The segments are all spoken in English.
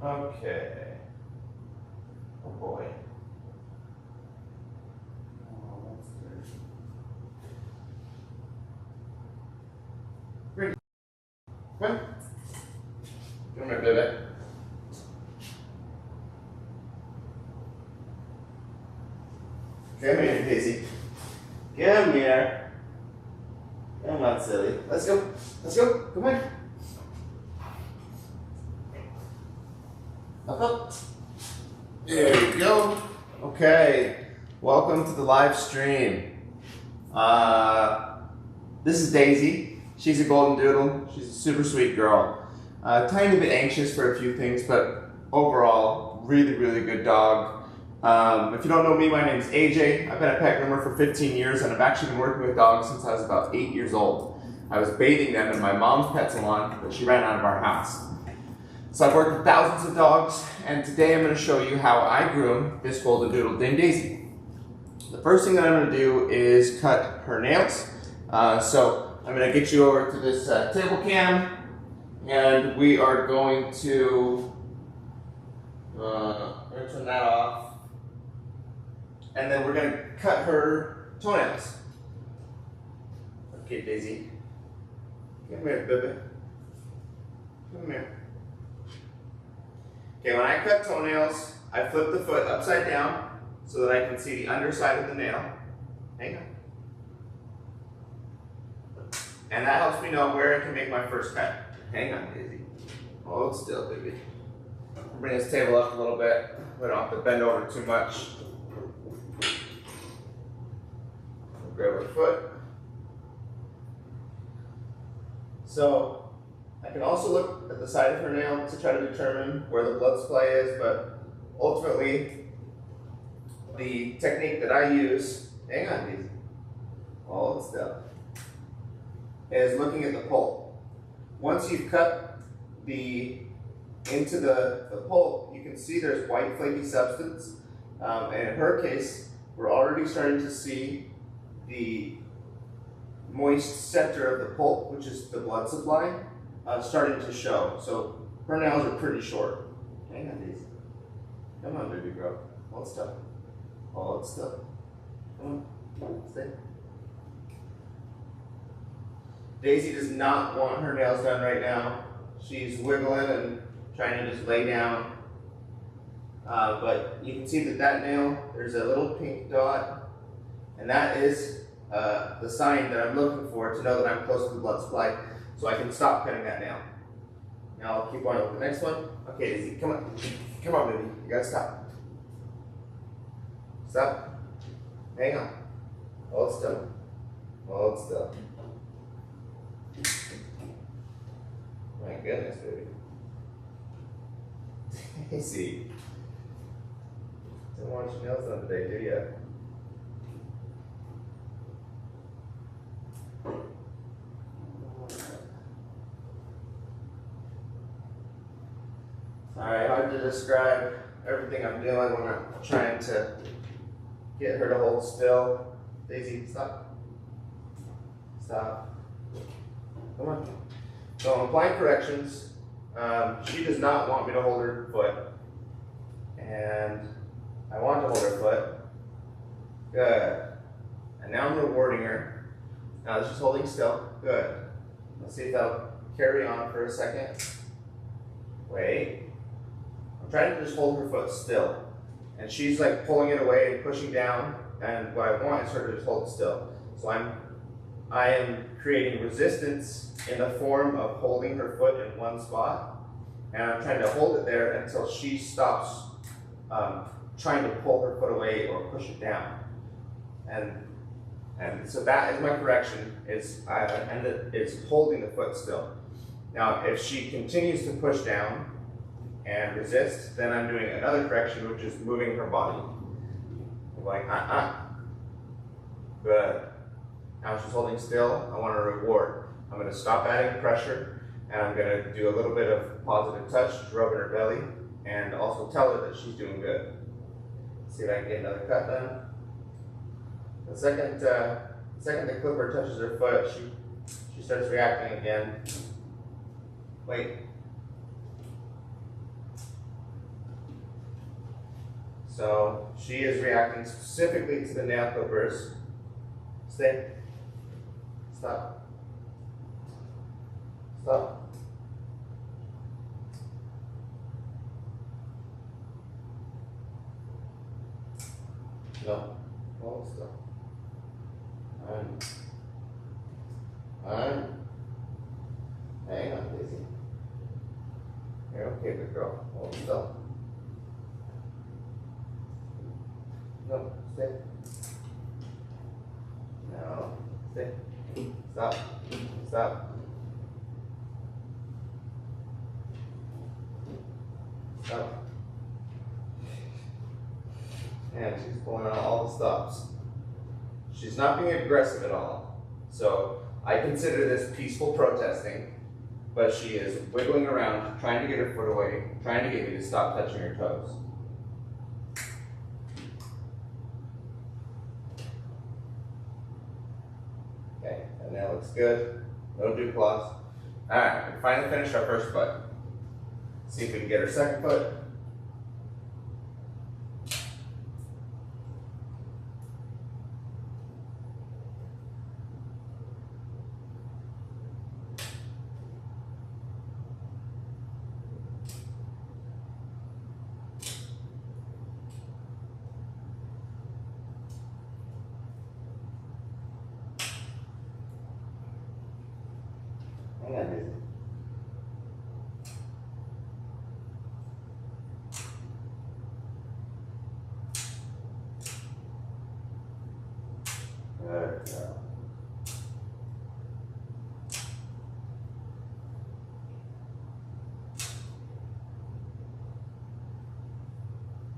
Okay. Oh boy. Oh, that's dirty. Great. Come on. Come here, baby. Come here, Daisy. Come here. Come on, silly. Let's go. Let's go. Come on. Up. There we go. Okay. Welcome to the live stream. This is Daisy. She's a GoldenDoodle. She's a super sweet girl. Tiny bit anxious for a few things, but overall, really, really good dog. If you don't know me, my name's AJ. I've been a pet groomer for 15 years, and I've actually been working with dogs since I was about 8 years old. I was bathing them in my mom's pet salon, but she ran out of our house. So I've worked with thousands of dogs, and today I'm going to show you how I groom this GoldenDoodle named Daisy. The first thing that I'm going to do is cut her nails. So I'm going to get you over to this table cam, and we are going to turn that off. And then we're going to cut her toenails. Okay, Daisy. Come here, baby. Come here. Okay, when I cut toenails, I flip the foot upside down so that I can see the underside of the nail. Hang on. And that helps me know where I can make my first cut. Hang on, Daisy. Hold still, baby. Bring this table up a little bit. We don't have to bend over too much. Grab her foot. So I can also look at the side of her nail to try to determine where the blood supply is, but ultimately the technique that I use, hang on, Daisy, hold still, is looking at the pulp. Once you've cut into the pulp, you can see there's white flaky substance, and in her case, we're already starting to see the moist center of the pulp, which is the blood supply, starting to show. So her nails are pretty short. Hang on, Daisy. Come on, baby girl. Hold still. Hold still. Come on. Stay. Daisy does not want her nails done right now. She's wiggling and trying to just lay down. But you can see that nail, there's a little pink dot. And that is the sign that I'm looking for to know that I'm close to the blood supply, so I can stop cutting that nail. Now I'll keep going with the next one. Okay, Daisy, come on. Come on, baby. You gotta stop. Stop. Hang on. Hold still. Hold still. My goodness, baby. Daisy. Don't want your nails done today, do you? Alright, hard to describe everything I'm doing when I'm trying to get her to hold still. Daisy, stop. Stop. Come on. So I'm applying corrections. She does not want me to hold her foot. And I want to hold her foot. Good. And now I'm rewarding her. Now she's holding still. Good. Let's see if that'll carry on for a second. Wait. I'm trying to just hold her foot still. And she's like pulling it away and pushing down. And what I want is her to just hold still. So I am creating resistance in the form of holding her foot in one spot. And I'm trying to hold it there until she stops trying to pull her foot away or push it down. And so that is my correction, is holding the foot still. Now, if she continues to push down and resist, then I'm doing another correction, which is moving her body. I'm going, Good. Now she's holding still. I want to reward. I'm going to stop adding pressure, and I'm going to do a little bit of positive touch, rubbing her belly, and also tell her that she's doing good. See if I can get another cut done. The second the clipper touches her foot, she starts reacting again. Wait. So she is reacting specifically to the nail clippers. Stay. Stop. Stop. No. Hold still. Hang on, Daisy. You're okay, good girl. Hold still. No, stay. No, stay. Stop. Stop. Stop. And she's pulling out all the stops. She's not being aggressive at all. So I consider this peaceful protesting, but she is wiggling around, trying to get her foot away, trying to get me to stop touching her toes. Okay, and that looks good. No dew claws. Alright, we finally finished our first foot. See if we can get her second foot. Hang on, Daisy. Good girl.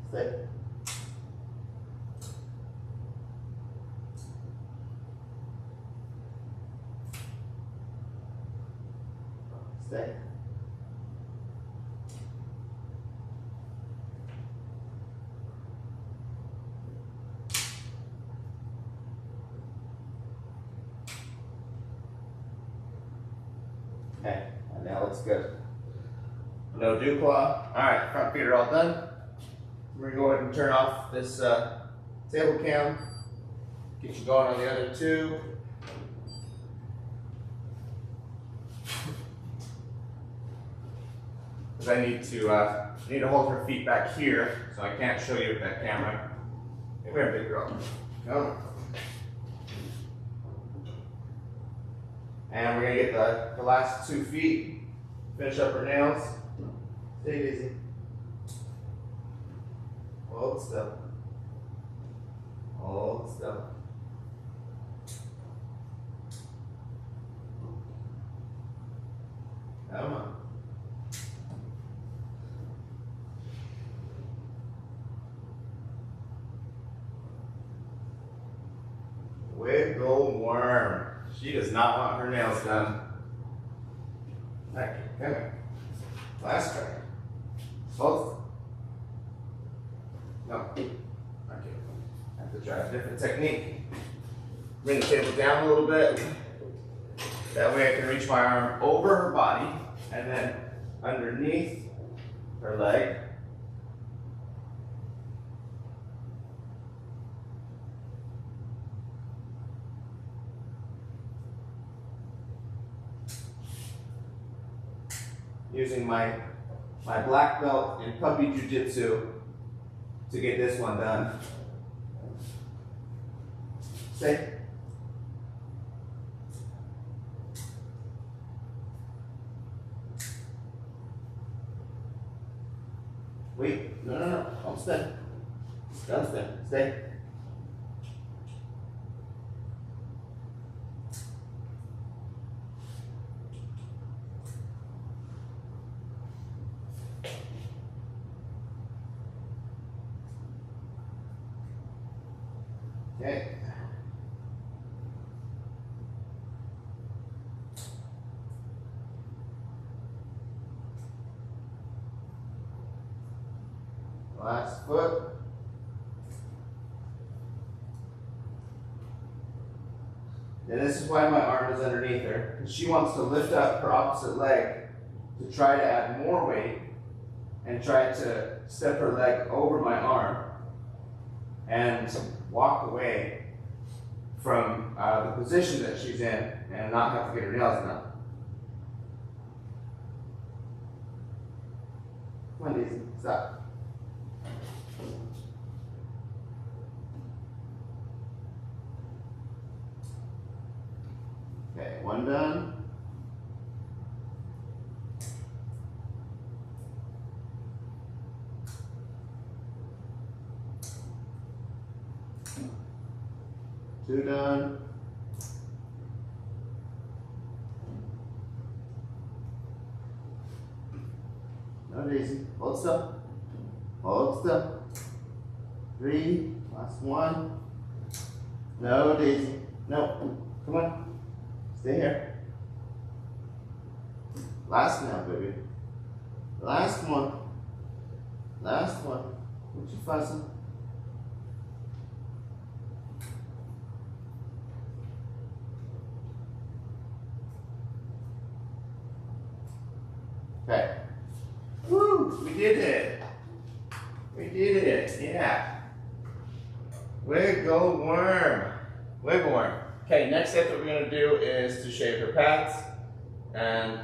Stay. Stay. Okay, and now looks good. No dew claw. Alright, front feet are all done. We're going to go ahead and turn off this table cam. Get you going on the other two. Because I need to hold her feet back here, so I can't show you with that camera. Come here, big girl. Come. And we're gonna get the last 2 feet, finish up her nails. Take it easy. Hold still. Hold still. Come on. Wiggle worm. She does not want her nails done. Okay, come here. Last try. Hold. No. Okay. I have to try a different technique. Bring the table down a little bit. That way I can reach my arm over her body and then underneath her leg. Using my black belt in puppy jiu-jitsu to get this one done. Stay. Wait, no, don't stay. Don't stay, stay. Okay. Last foot. And this is why my arm is underneath her, because she wants to lift up her opposite leg to try to add more weight and try to step her leg over my arm. and walk away from the position that she's in and not have to get her nails done. Come on, Daisy, stop. Okay, one done. Two done. No, Daisy. Hold still. Hold still. Three. Last one. No, Daisy. No. Come on. Stay here. Last now, baby. Last one. Last one. What you fussing? Okay. Woo! We did it. We did it. Yeah. Wiggle worm. Wiggle worm. Okay, next step that we're going to do is to shave her pads. And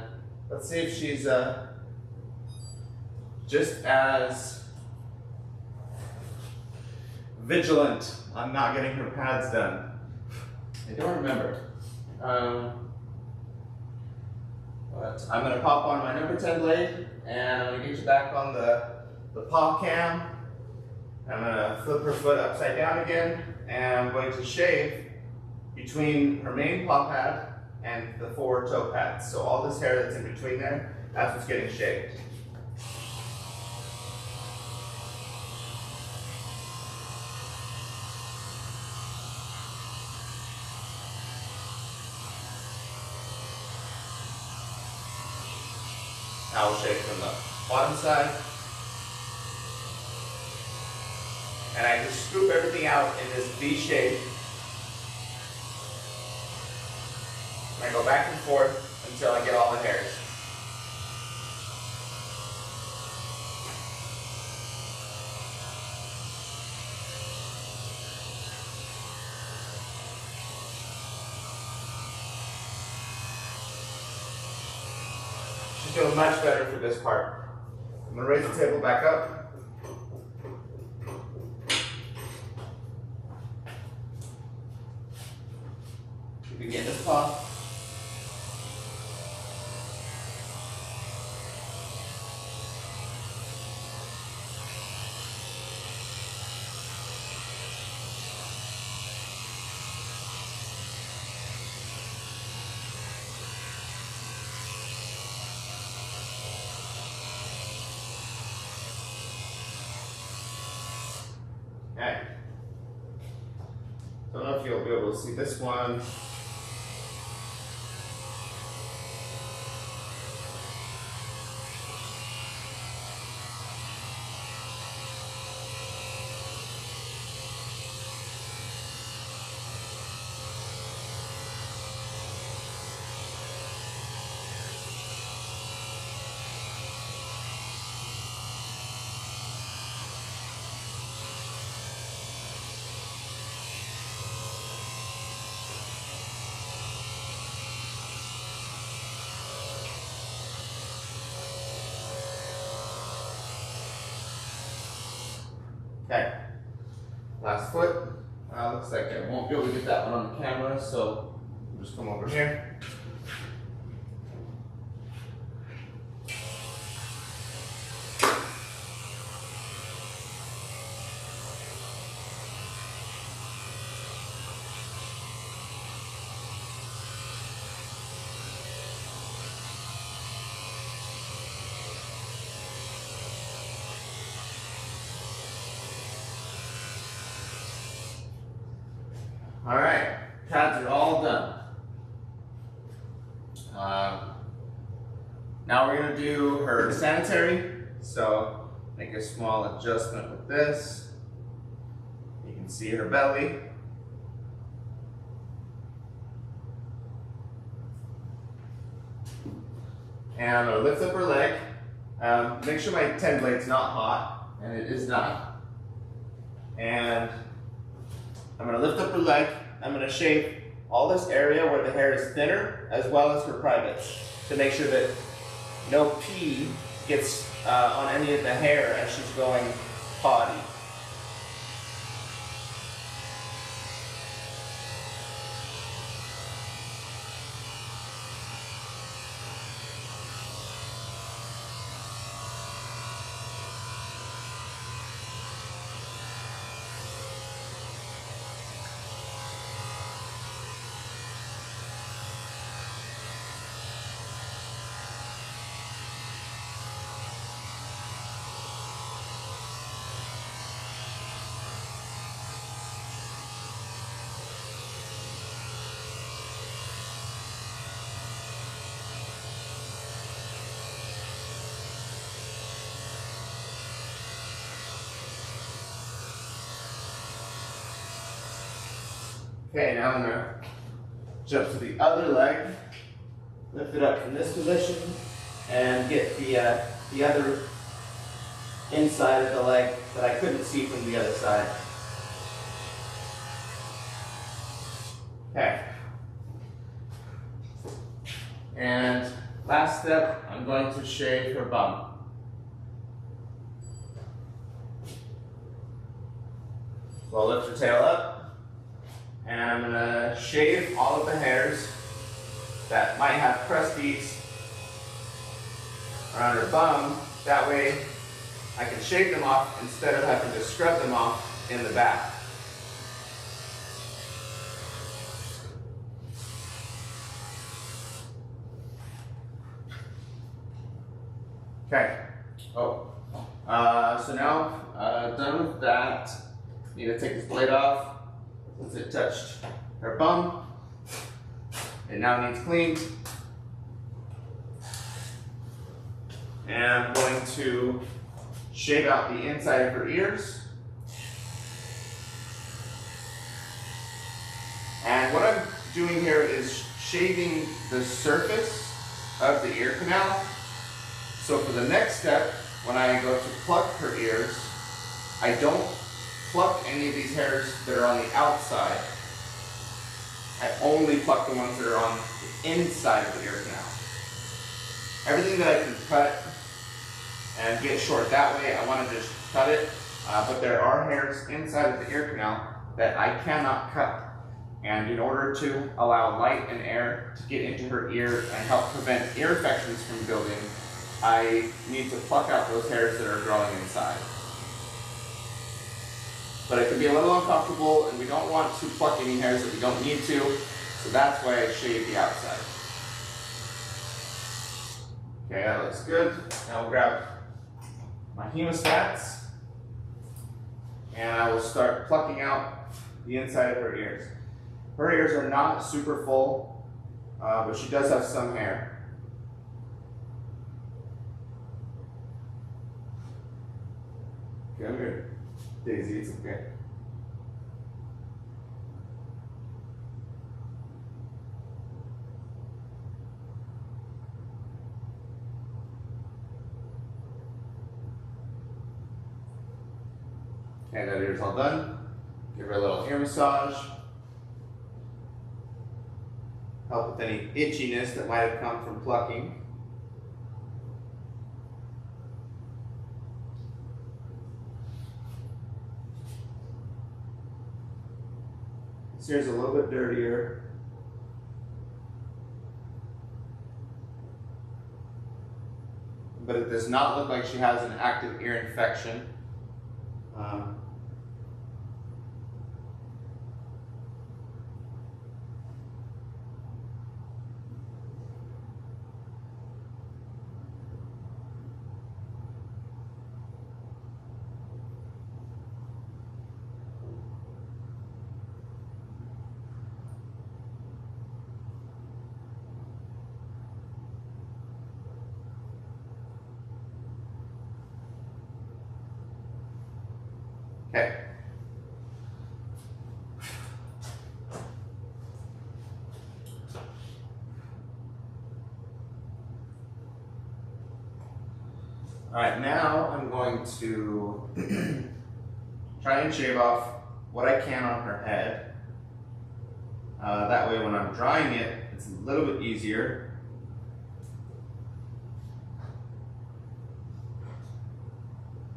let's see if she's just as vigilant on not getting her pads done. I don't remember. But I'm going to pop on my number 10 blade and I'm going to get you back on the paw cam. I'm going to flip her foot upside down again and I'm going to shave between her main paw pad and the 4 toe pads. So all this hair that's in between there, that's what's getting shaved. Now we'll shave from the bottom side. And I just scoop everything out in this V shape. And I go back and forth until I get all the hairs. She's doing much better for this part. I'm going to raise the table back up. Begin this paw. Okay. I don't know if you'll be able to see this one. Okay, last foot. Looks like I won't be able to get that one on the camera, so we'll just come over here. All right, pads are all done. Now we're gonna do her sanitary. So make a small adjustment with this. You can see her belly. And I'm gonna lift up her leg. Make sure my 10 blade's not hot, and it is not. And I'm going to lift up her leg. I'm going to shave all this area where the hair is thinner, as well as her privates, to make sure that no pee gets on any of the hair as she's going potty. Okay, now I'm going to jump to the other leg, lift it up from this position, and get the other inside of the leg that I couldn't see from the other side. Okay. And last step, I'm going to shave her bum. So I'll lift her tail up. And I'm going to shave all of the hairs that might have crusties around her bum. That way I can shave them off instead of having to scrub them off in the back. Okay. So now done with that. Need to take this blade off. Since it touched her bum, it now needs cleaned. And I'm going to shave out the inside of her ears. And what I'm doing here is shaving the surface of the ear canal. So for the next step, when I go to pluck her ears, I don't pluck any of these hairs that are on the outside. I only pluck the ones that are on the inside of the ear canal. Everything that I can cut and get short that way, I want to just cut it. But there are hairs inside of the ear canal that I cannot cut. And in order to allow light and air to get into her ear and help prevent ear infections from building, I need to pluck out those hairs that are growing inside. But it can be a little uncomfortable, and we don't want to pluck any hairs that we don't need to, so that's why I shave the outside. Okay, that looks good. Now we'll grab my hemostats, and I will start plucking out the inside of her ears. Her ears are not super full, but she does have some hair. Come here. Daisy, it's okay. Okay, that ear's all done. Give her a little ear massage. Help with any itchiness that might have come from plucking. This ear's a little bit dirtier. But it does not look like she has an active ear infection. Okay. All right, now I'm going to try and shave off what I can on her head. That way when I'm drying it, it's a little bit easier.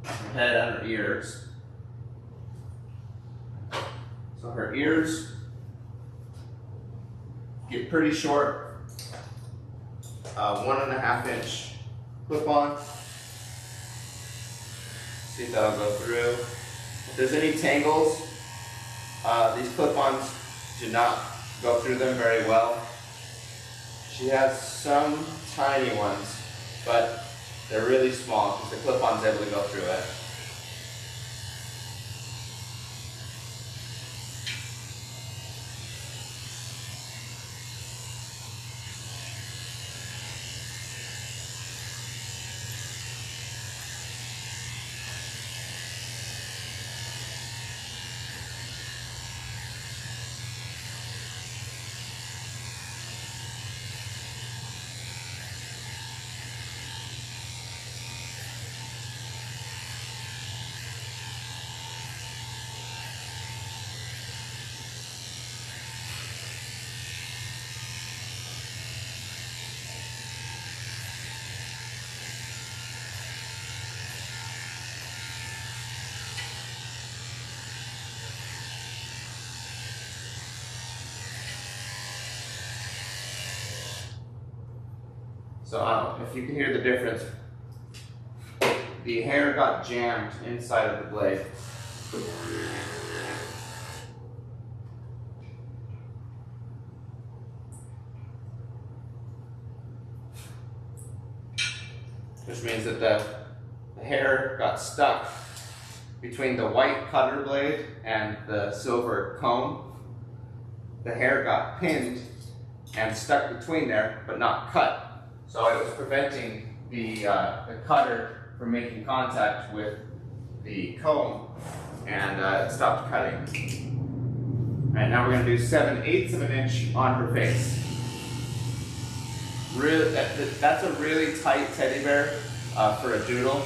Her head and her ears. So her ears get pretty short. 1.5 inch clip on. See if that'll go through. If there's any tangles, these clip-ons do not go through them very well. She has some tiny ones, but they're really small because the clip-on's able to go through it. So I don't know if you can hear the difference. The hair got jammed inside of the blade. Which means that the hair got stuck between the white cutter blade and the silver comb. The hair got pinned and stuck between there, but not cut. So it was preventing the cutter from making contact with the comb, and it stopped cutting. All right, now we're going to do 7/8 of an inch on her face. Really, that's a really tight teddy bear for a doodle.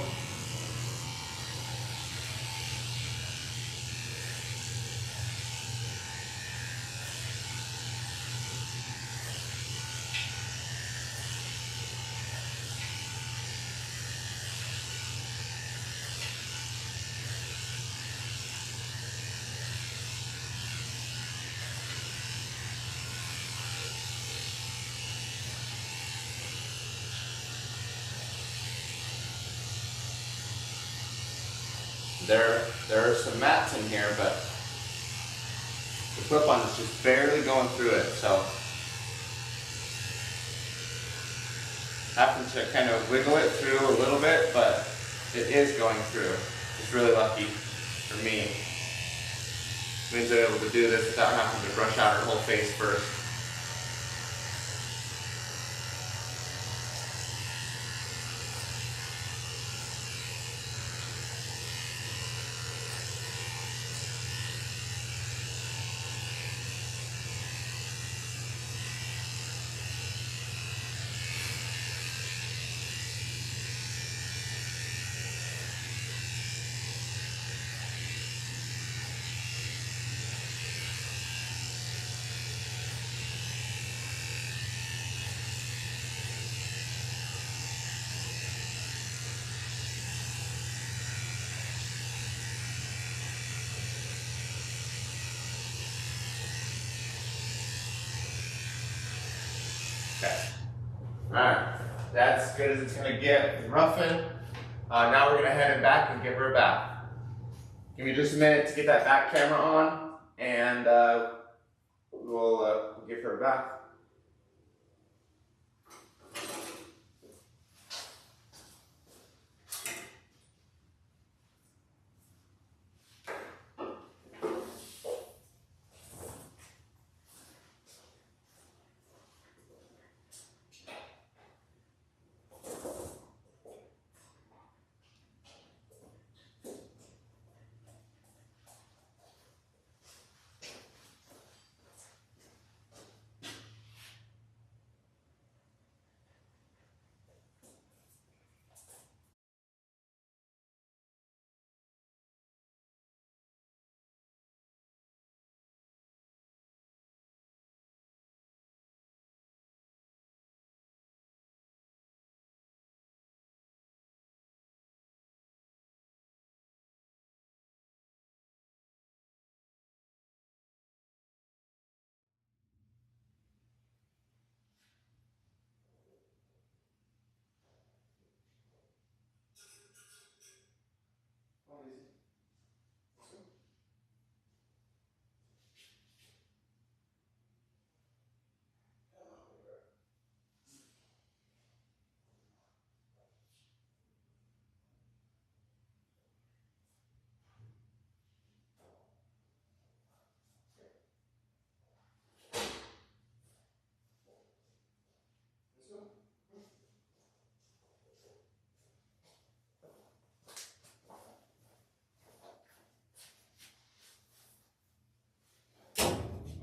There are some mats in here, but the clip-on is just barely going through it, so having to kind of wiggle it through a little bit, but it is going through. It's really lucky for me. It means I'm able to do this without having to brush out her whole face first. Okay. Alright, that's as good as it's going to get with roughing. Now we're going to head it back and give her a bath. Give me just a minute to get that back camera on, and we'll give her a bath.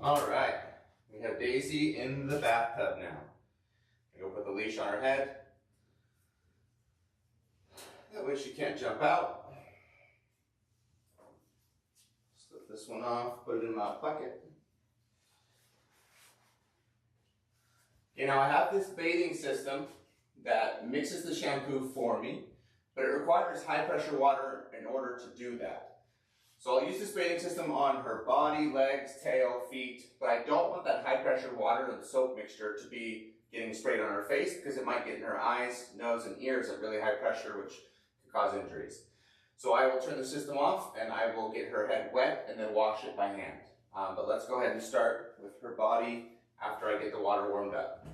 All right, we have Daisy in the bathtub now. Go put the leash on her head. That way she can't jump out. Slip this one off, put it in my bucket. Okay, now I have this bathing system that mixes the shampoo for me, but it requires high pressure water in order to do that. So I'll use this bathing system on her body, legs, tail, feet, but I don't want that high pressure water and soap mixture to be getting sprayed on her face because it might get in her eyes, nose, and ears at really high pressure, which could cause injuries. So I will turn the system off and I will get her head wet and then wash it by hand. But let's go ahead and start with her body after I get the water warmed up.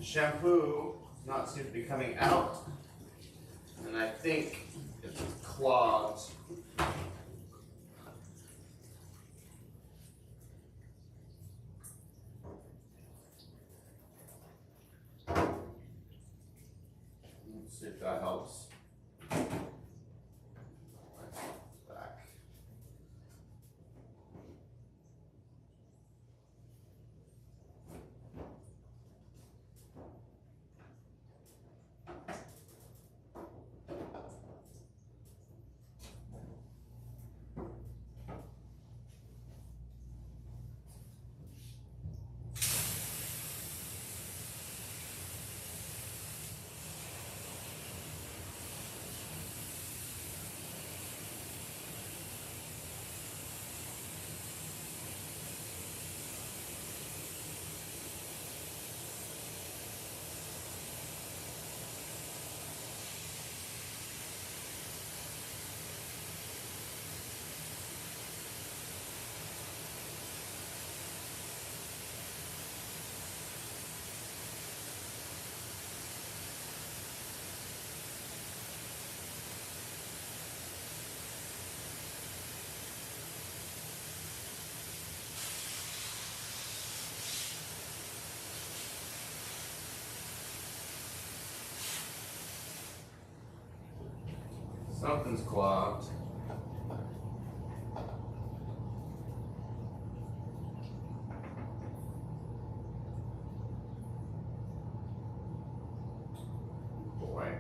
Shampoo does not seem to be coming out, and I think it's clogged. Let's see if that helps. Back. Something's clogged. Boy.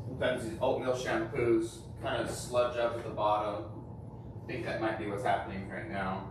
Sometimes these oatmeal shampoos kind of sludge up at the bottom. I think that might be what's happening right now.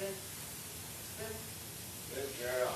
Spin. Spin. Good girl.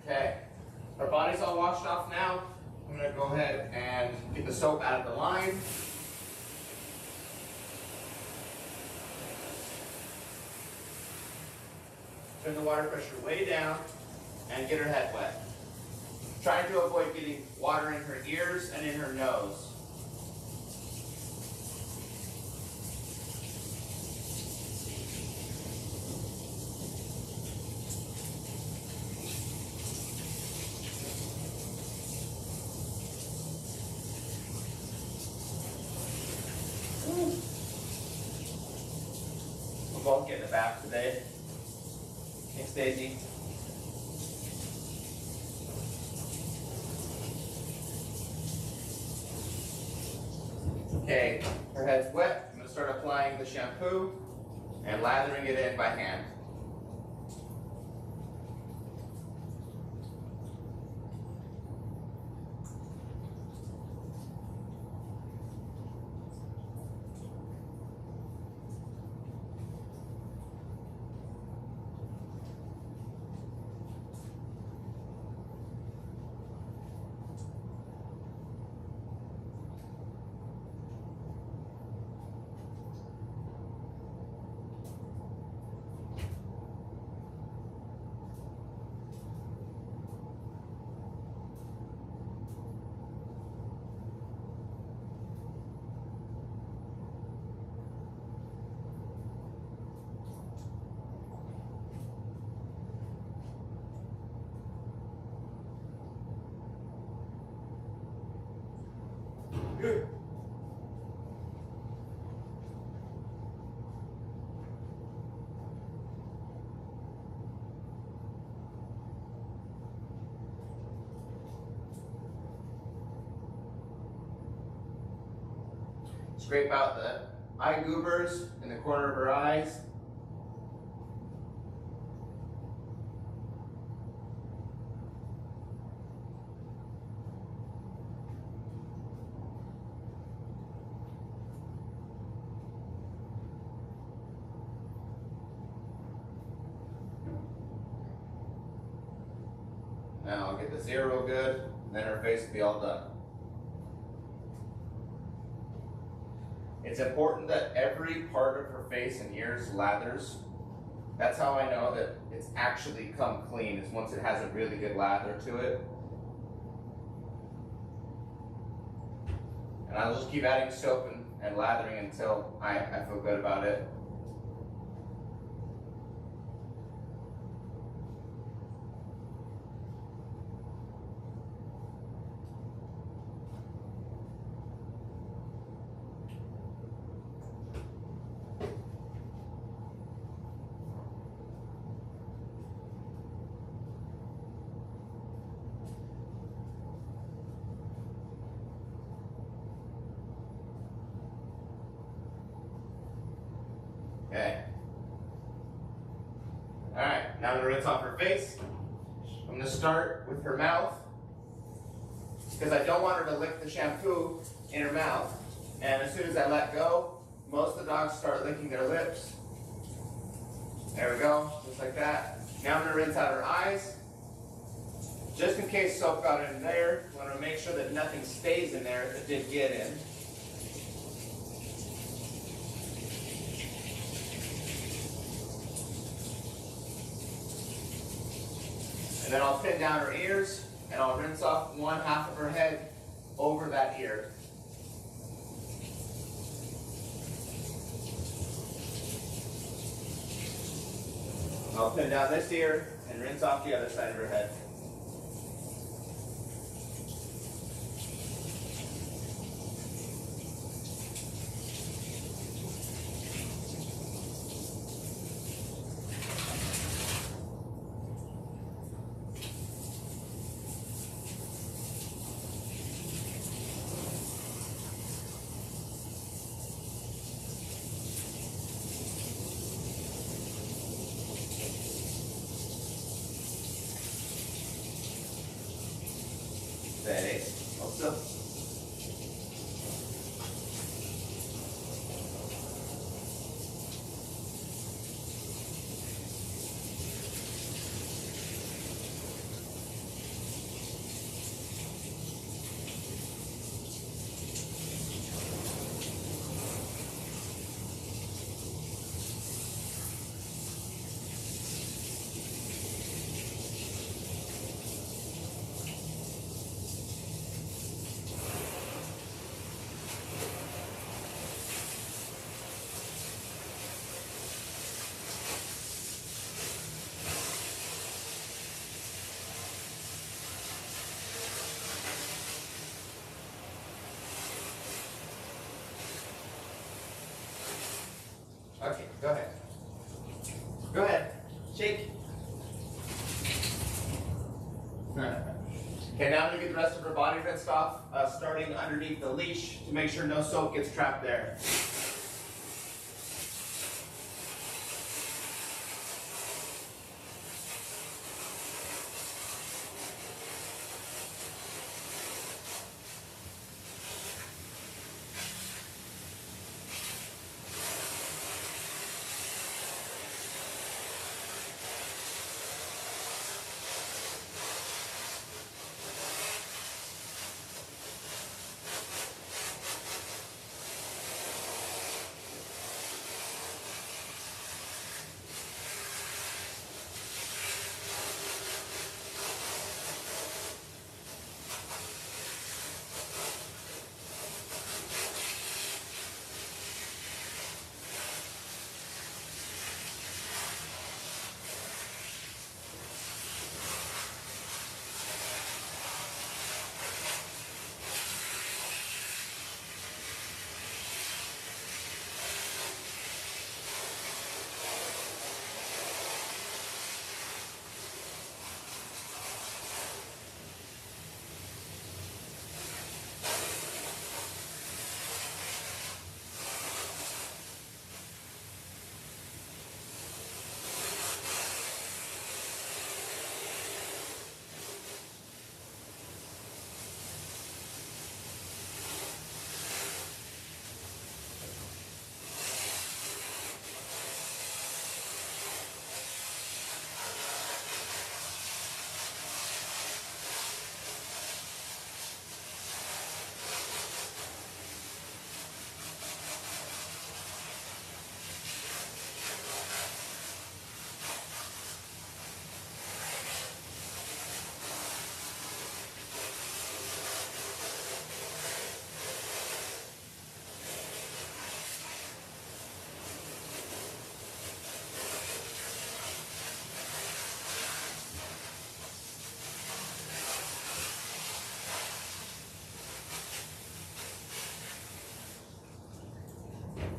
Okay, our body's all washed off now. I'm gonna go ahead and get the soap out of the line. Turn the water pressure way down and get her head wet. Trying to avoid getting water in her ears and in her nose. We'll both get in the bath today. Thanks, Daisy. Okay, her head's wet. I'm going to start applying the shampoo and lathering it in by hand. Good. Scrape out the eye goobers in the corner of her eyes. Now I'll get this ear real good, and then her face will be all done. It's important that every part of her face and ears lathers. That's how I know that it's actually come clean, is once it has a really good lather to it. And I'll just keep adding soap and lathering until I feel good about it. Okay. Alright, now I'm going to rinse off her face. I'm going to start with her mouth, because I don't want her to lick the shampoo in her mouth. And as soon as I let go, most of the dogs start licking their lips. There we go, just like that. Now I'm going to rinse out her eyes. Just in case soap got in there, I want to make sure that nothing stays in there if it did get in. And then I'll pin down her ears, and I'll rinse off one half of her head over that ear. I'll pin down this ear and rinse off the other side of her head. still. Okay, go ahead. Go ahead. Shake. Okay, now I'm going to get the rest of her body rinsed off, starting underneath the leash to make sure no soap gets trapped there.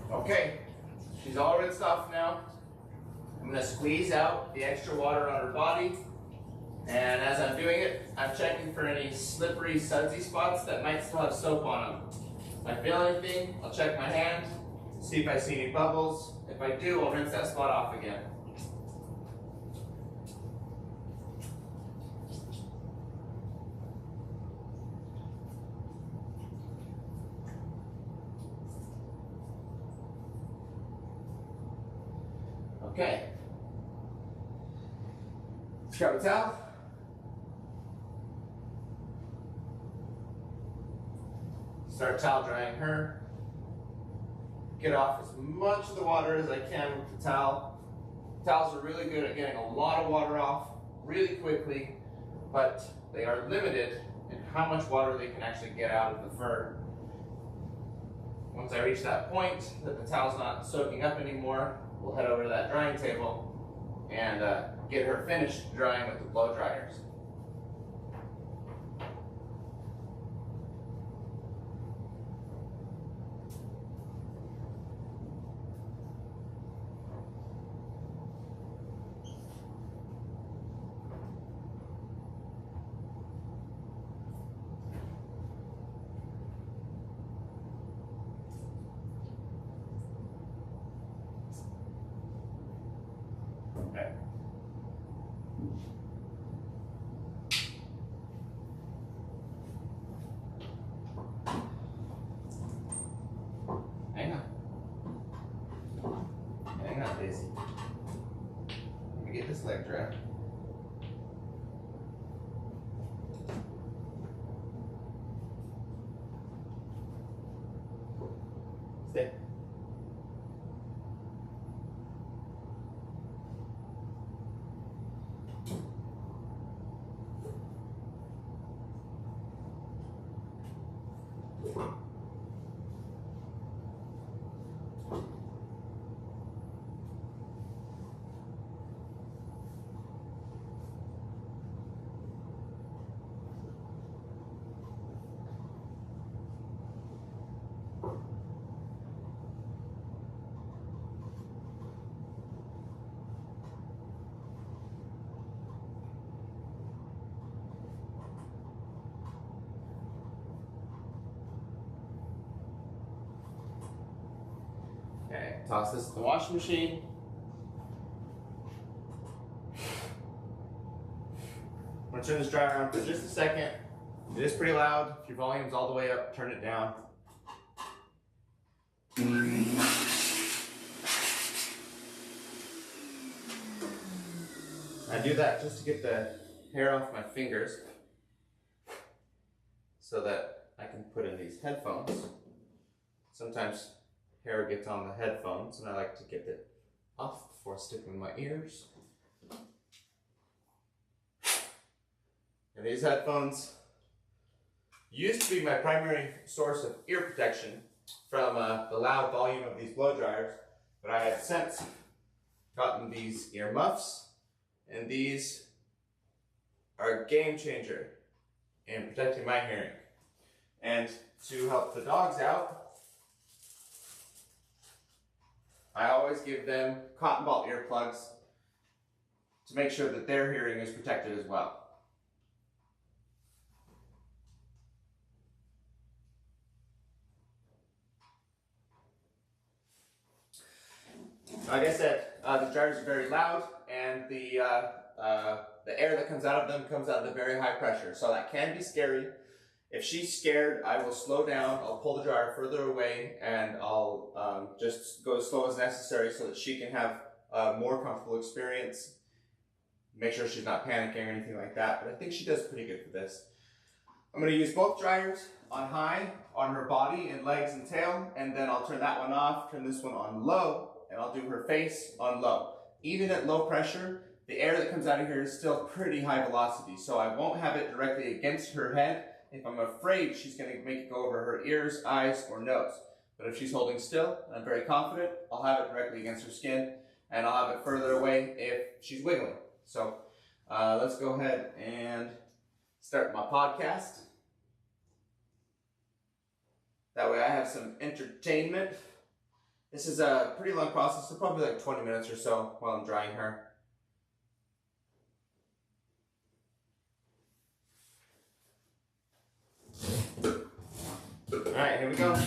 Okay, she's all rinsed off now. I'm going to squeeze out the extra water on her body. And as I'm doing it, I'm checking for any slippery, sudsy spots that might still have soap on them. If I feel anything, I'll check my hand, see if I see any bubbles. If I do, I'll rinse that spot off again. Okay. Let's grab a towel. Start towel drying her. Get off as much of the water as I can with the towel. Towels are really good at getting a lot of water off really quickly, but they are limited in how much water they can actually get out of the fur. Once I reach that point that the towel's not soaking up anymore, we'll head over to that drying table and get her finished drying with the blow dryers. Okay. leg dry. Stay. Okay, toss this in the washing machine. I'm gonna turn this dryer on for just a second. It is pretty loud. If your volume's all the way up, turn it down. I do that just to get the hair off my fingers so that I can put in these headphones. Sometimes hair gets on the headphones and I like to get it off before sticking in my ears. And these headphones used to be my primary source of ear protection from the loud volume of these blow dryers, but I have since gotten these ear muffs, and these are a game changer in protecting my hearing. And to help the dogs out, I always give them cotton ball earplugs to make sure that their hearing is protected as well. Like I said, the dryers are very loud, and the air that comes out of them comes out of the very high pressure, so that can be scary. If she's scared, I will slow down, I'll pull the dryer further away, and I'll just go as slow as necessary so that she can have a more comfortable experience. Make sure she's not panicking or anything like that, but I think she does pretty good for this. I'm going to use both dryers on high, on her body and legs and tail, and then I'll turn that one off, turn this one on low, and I'll do her face on low. Even at low pressure, the air that comes out of here is still pretty high velocity, so I won't have it directly against her head if I'm afraid she's going to make it go over her ears, eyes, or nose. But if she's holding still, and I'm very confident, I'll have it directly against her skin, and I'll have it further away if she's wiggling. So let's go ahead and start my podcast. That way I have some entertainment. This is a pretty long process, so probably like 20 minutes or so while I'm drying her. Alright, here we go.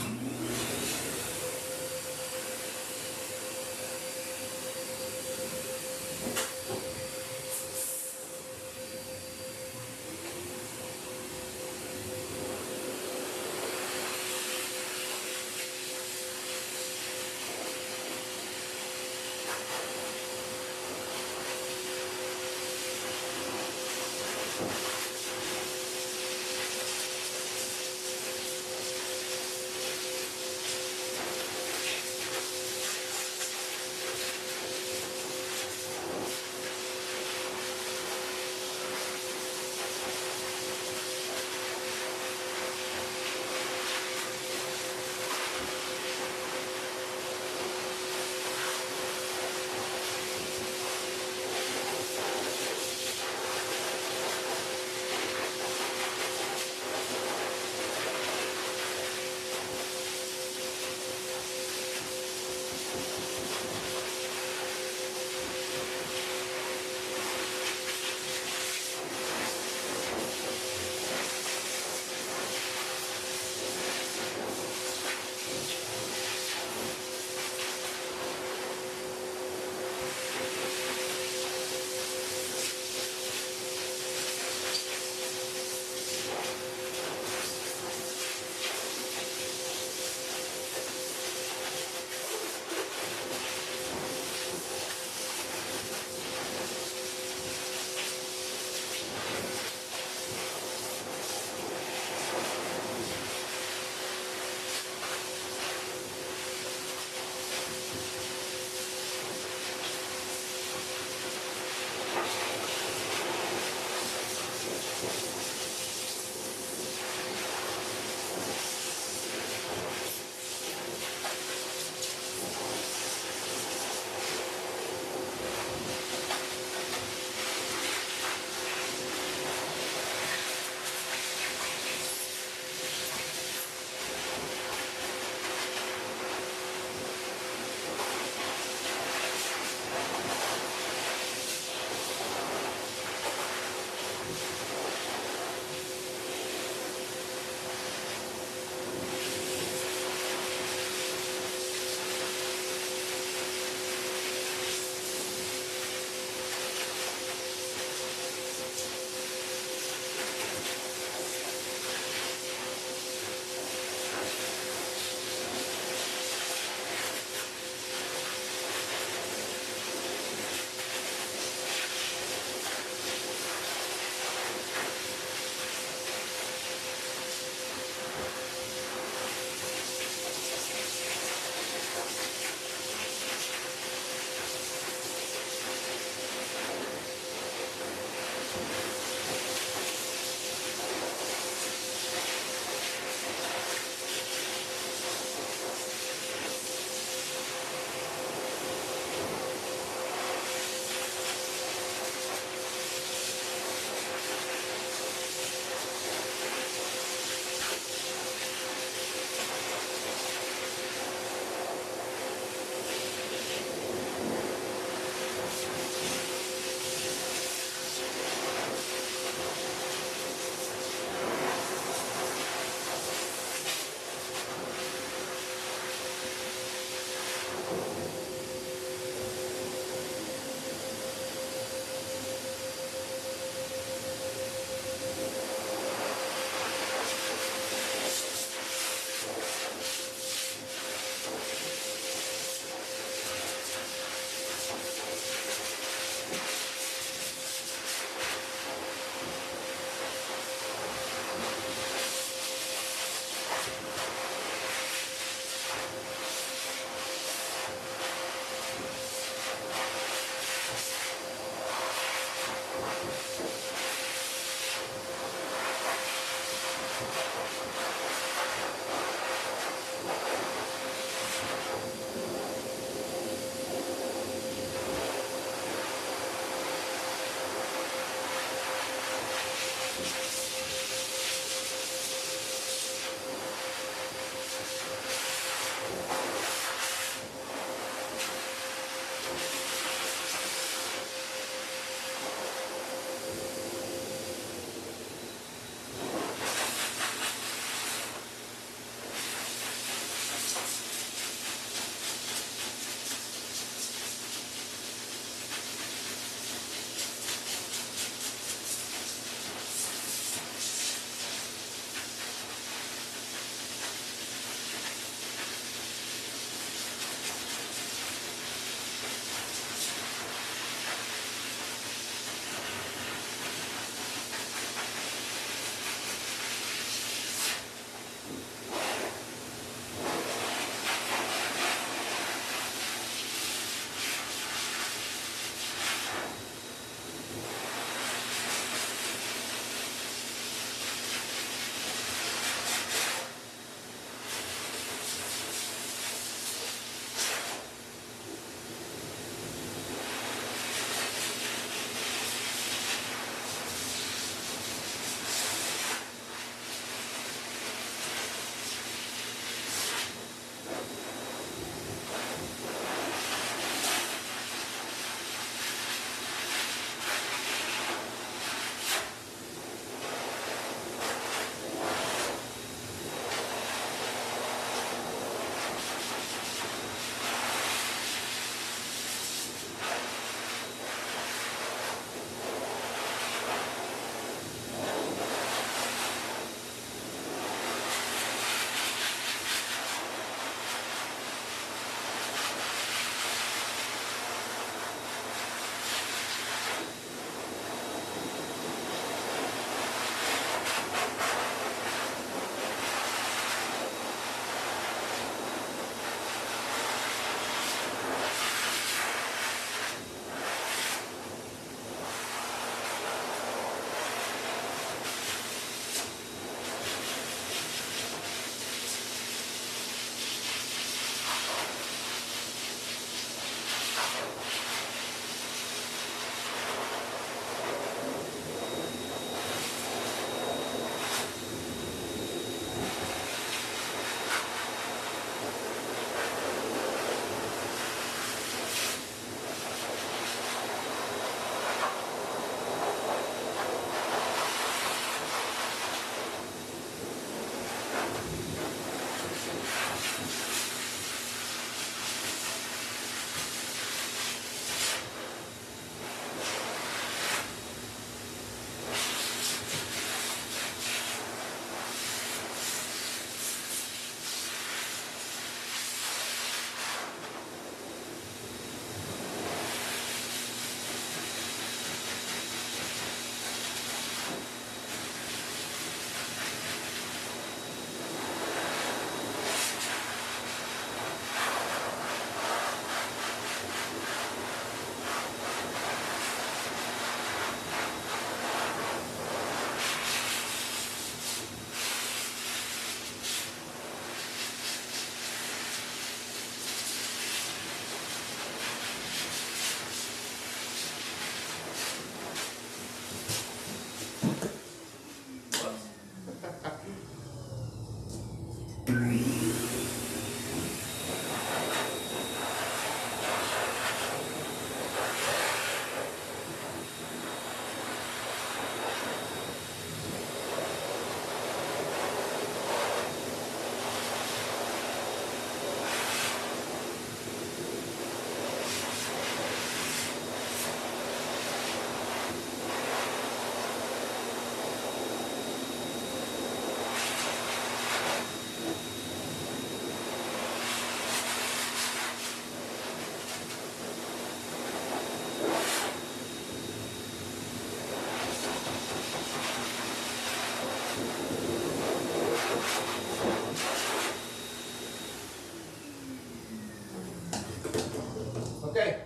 Okay,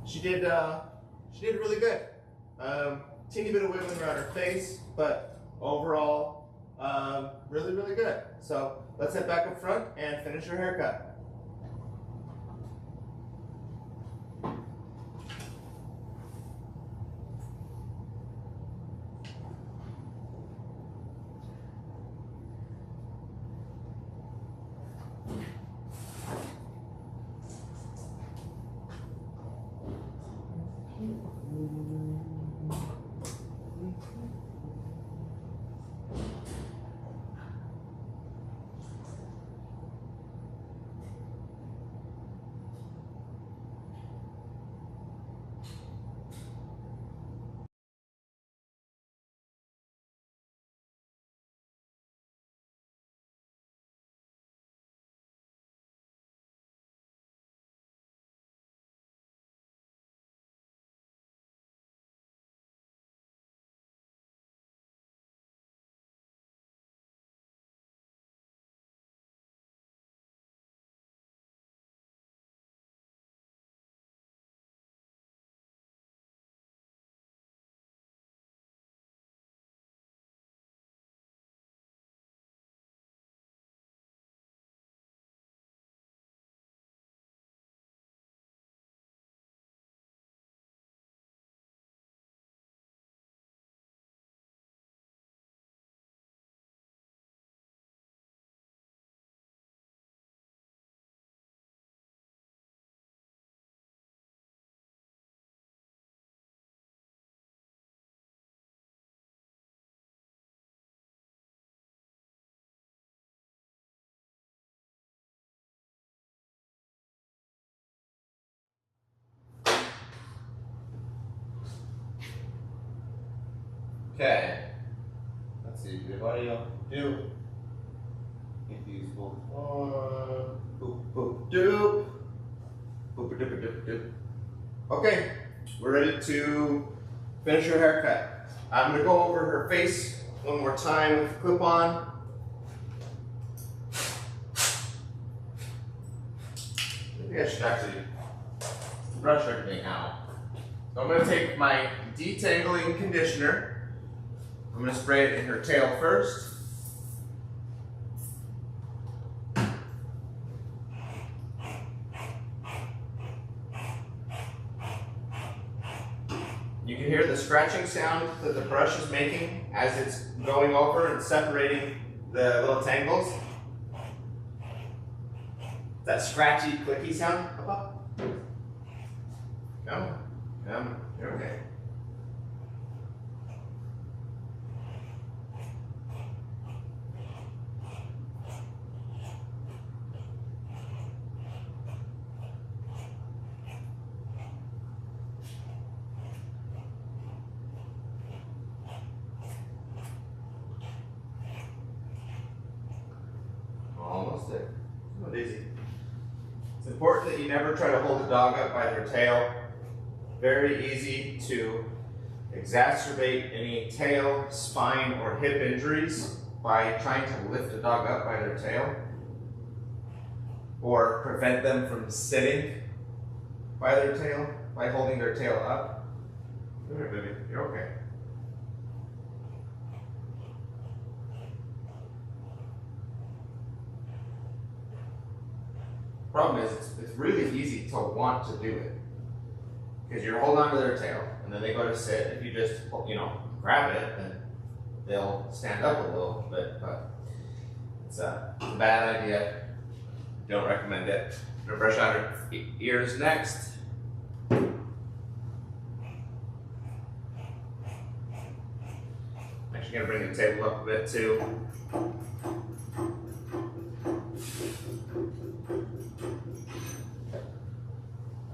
she did really good. Teeny bit of wiggling around her face, but overall, really, really good. So let's head back up front and finish her haircut. Okay, let's see, what do you do? Get these both on, boop, boop, doop, boop, doop, doop, doop. Okay, we're ready to finish her haircut. I'm gonna go over her face one more time with the clip on. Maybe I should actually brush everything out. So I'm gonna take my detangling conditioner. I'm going to spray it in her tail first. You can hear the scratching sound that the brush is making as it's going over and separating the little tangles. That scratchy, clicky sound. Come, you're okay. almost there. Not easy. It's important that you never try to hold the dog up by their tail. Very easy to exacerbate any tail, spine, or hip injuries by trying to lift a dog up by their tail, or prevent them from sitting by their tail by holding their tail up. Come here, baby. You're okay. Problem is, it's really easy to want to do it because you're holding on to their tail, and then they go to sit. If you just, grab it, then they'll stand up a little bit. But it's a bad idea. Don't recommend it. I'm gonna brush out her ears next. I'm actually gonna bring the table up a bit too.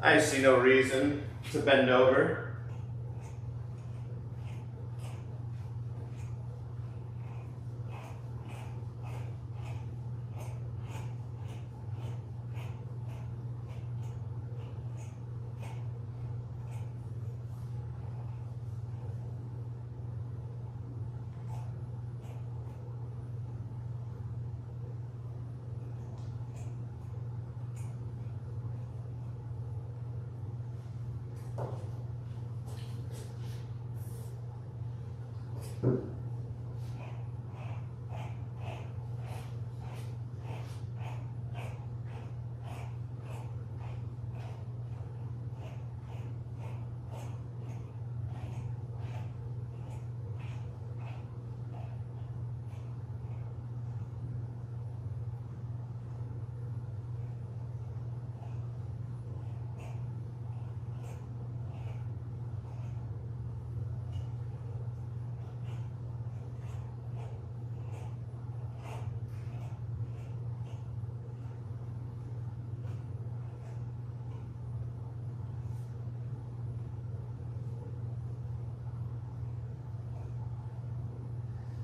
I see no reason to bend over.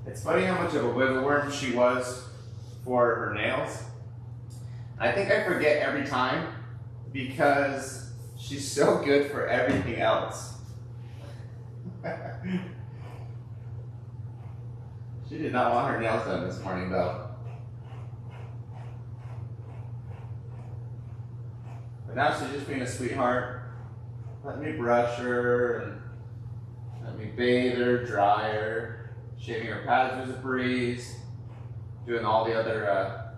It's funny how much of a wiggle worm she was for her nails. I think I forget every time because she's so good for everything else. She did not want her nails done this morning though. But now she's just being a sweetheart. Let me brush her and let me bathe her, dry her. Shaving her pads was a breeze. Doing all the other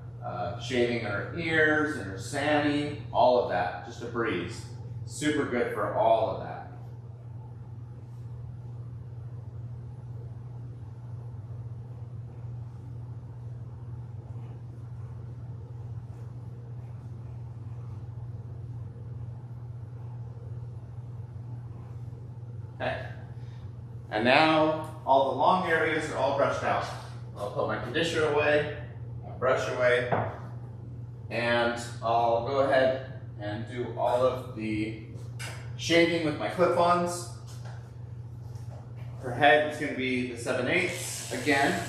shaving on her ears and her sani, all of that, just a breeze. Super good for all of that. Okay. And now all the long areas are all brushed out. I'll put my conditioner away, my brush away, and I'll go ahead and do all of the shaving with my clip-ons. Her head is going to be the 7/8 again.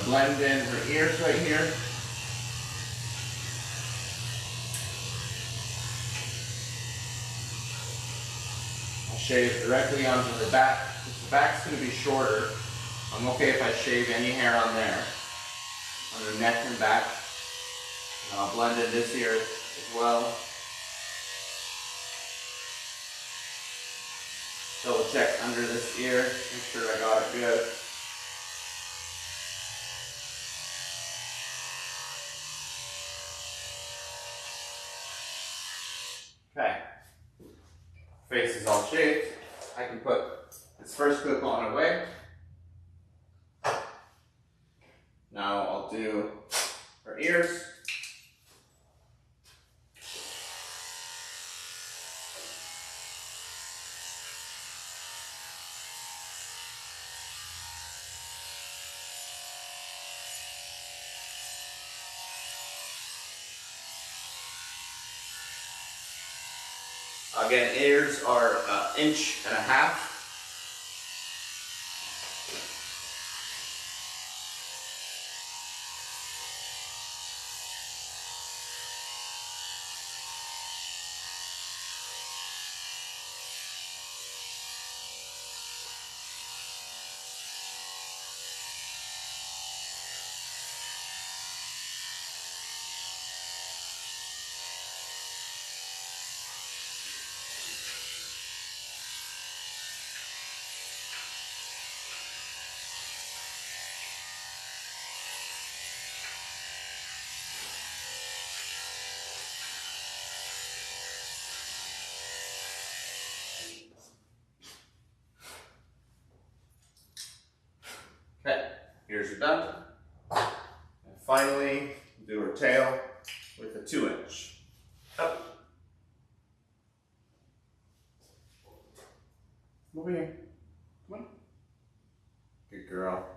gonna blend in her ears right here. I'll shave directly onto her back. The back's gonna be shorter. I'm okay if I shave any hair on there, on her neck and back. And I'll blend in this ear as well. Double check under this ear, make sure I got it good. Okay, face is all shaved. I can put this first clip on away. Now I'll do her ears. Again, ears are 1.5 inches. Okay, ears are done. And finally, do her tail with a 2-inch. Up. Over here. Come on. Good girl.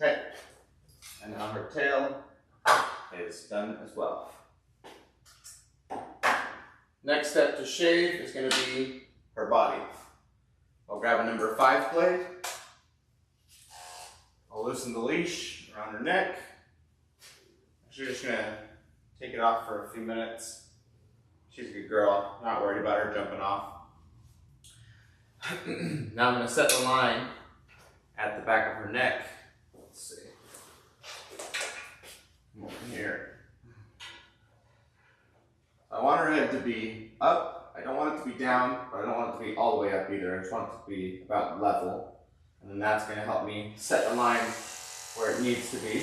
Okay, and now her tail is done as well. Next step to shave is going to be her body. I'll grab a number 5 blade. I'll loosen the leash around her neck. She's just going to take it off for a few minutes. She's a good girl, not worried about her jumping off. Now I'm going to set the line at the back of her neck. Let's see. Come over here. I want her head to be up. I don't want it to be down, but I don't want it to be all the way up either. I just want it to be about level. And then that's going to help me set the line where it needs to be.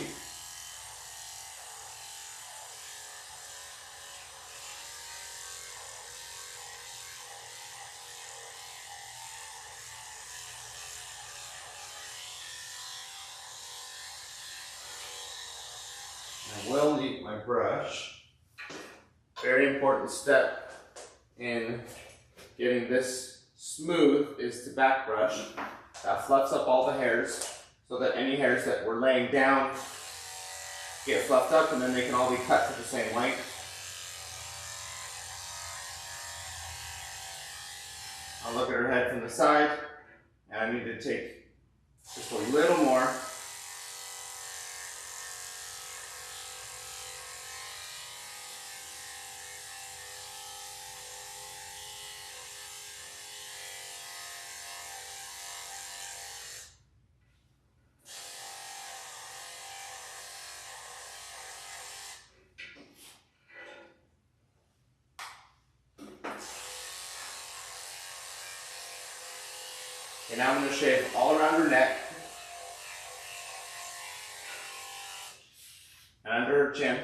I will need my brush. Very important step in getting this smooth is to back brush. That fluffs up all the hairs so that any hairs that were laying down get fluffed up and then they can all be cut to the same length. I'll look at her head from the side and I need to take just a little more. Okay, now I'm going to shave all around her neck and under her chin.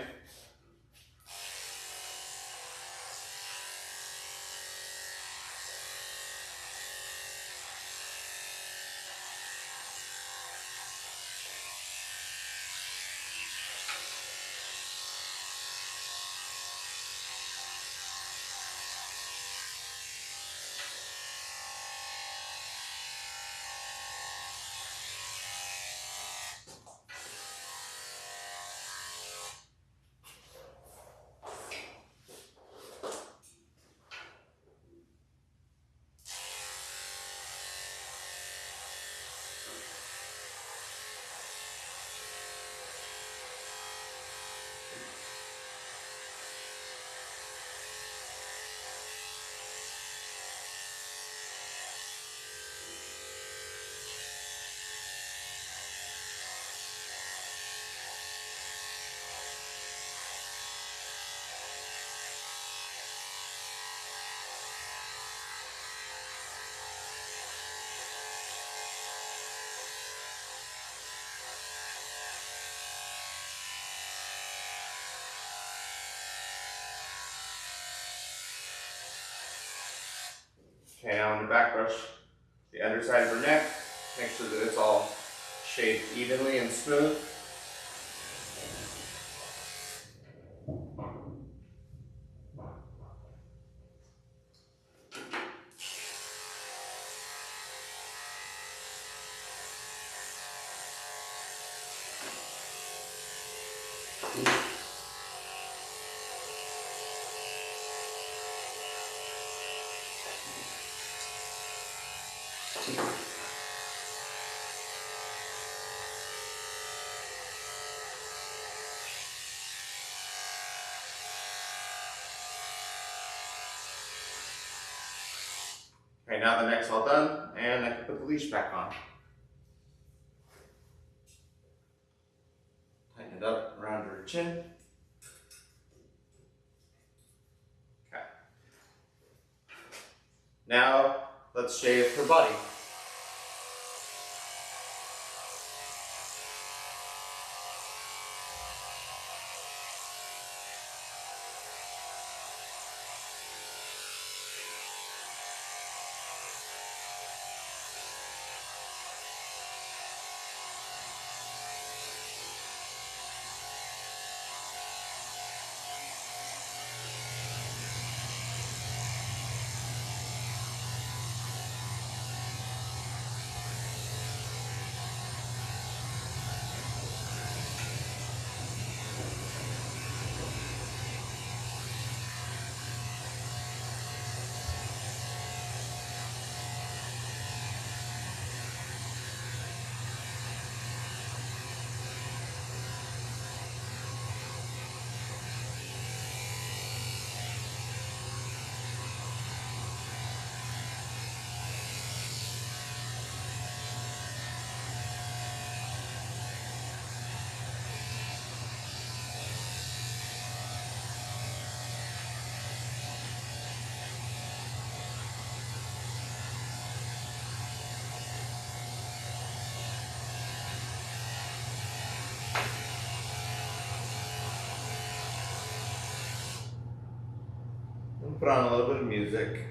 Okay, now on the back brush, the underside of her neck, make sure that it's all shaved evenly and smooth. Okay, now the neck's all done, and I can put the leash back on. Tighten it up around her chin. Okay. Now, let's shave her body. And put on a little bit of music.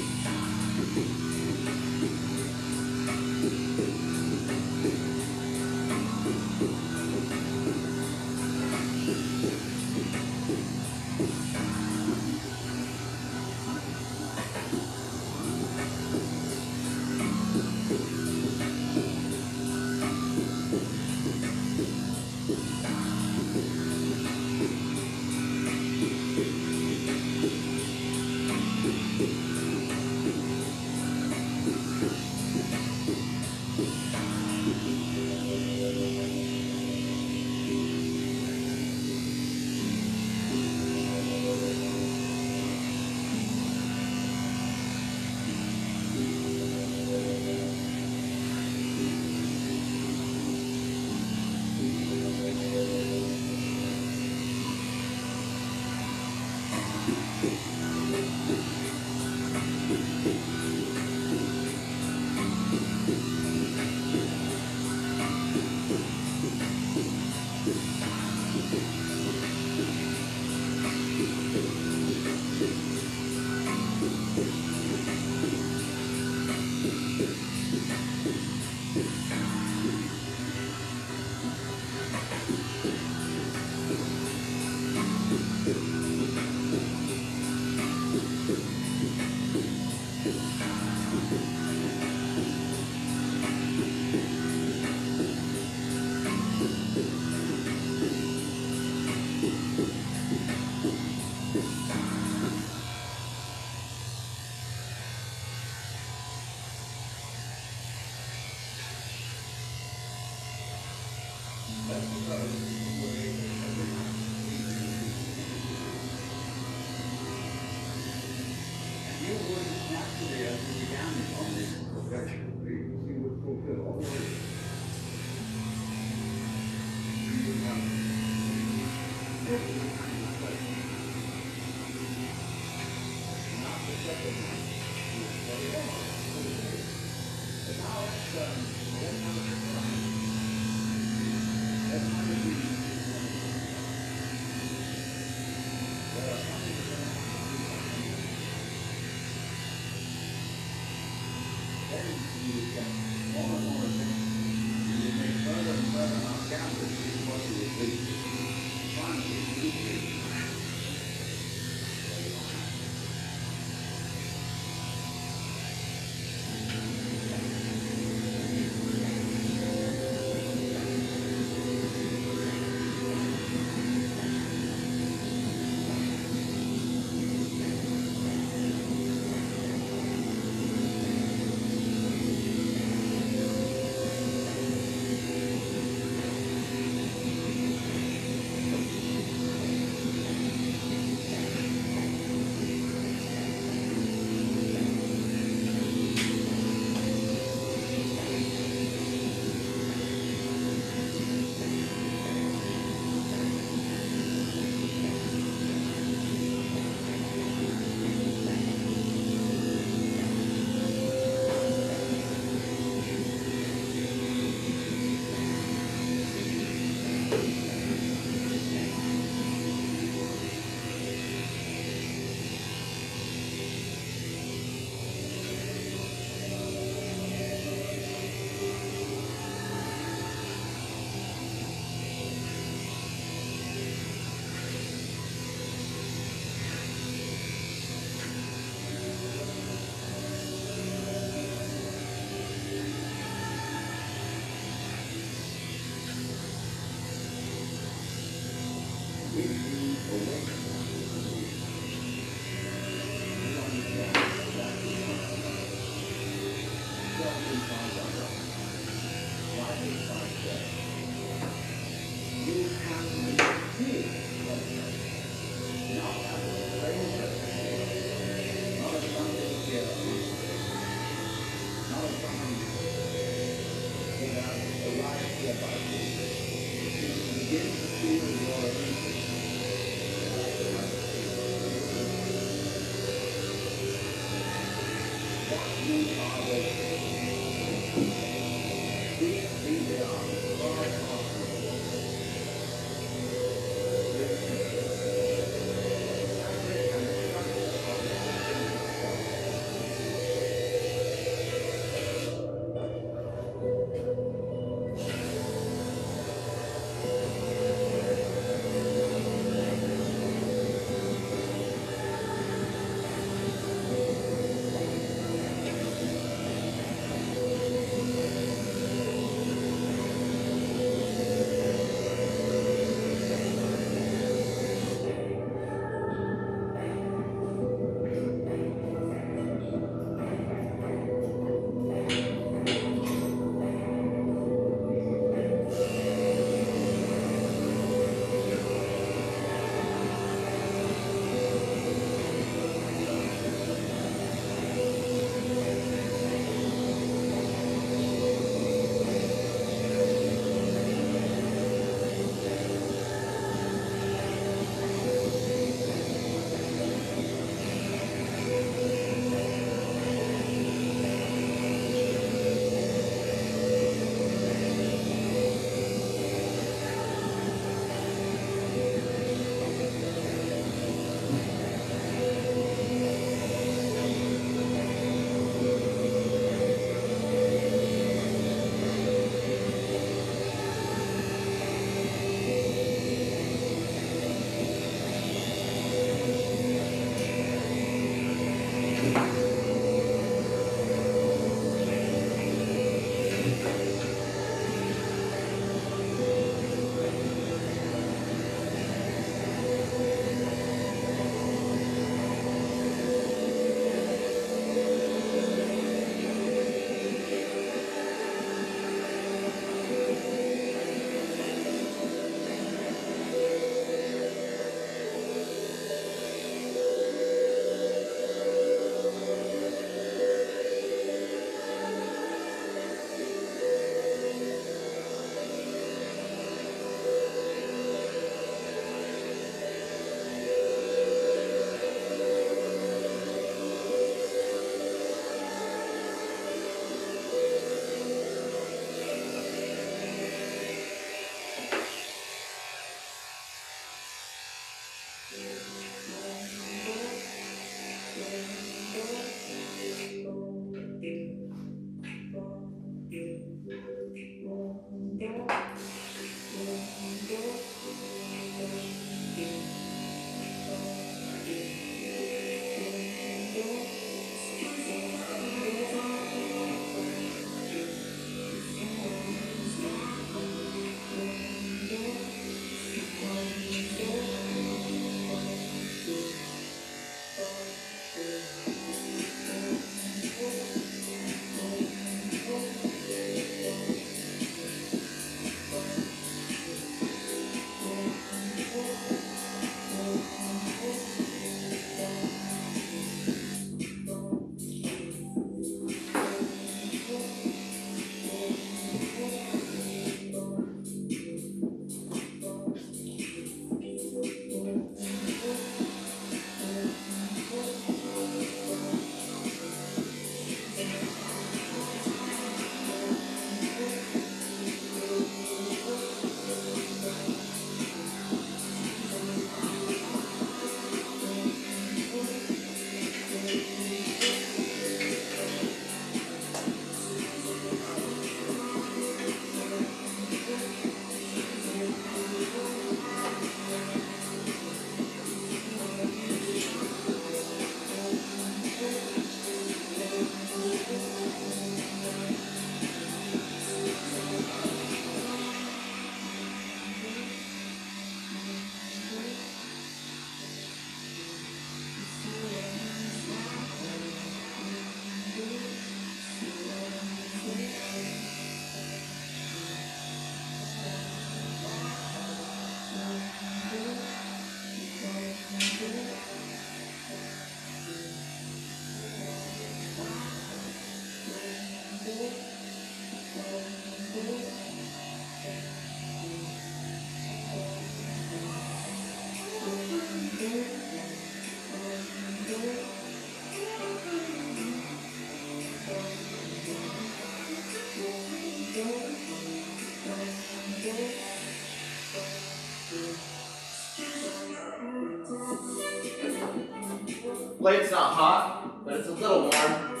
Blade's not hot, but it's a little warm.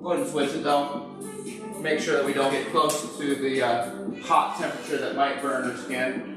Go ahead and switch it though. Make sure that we don't get close to the hot temperature that might burn our skin.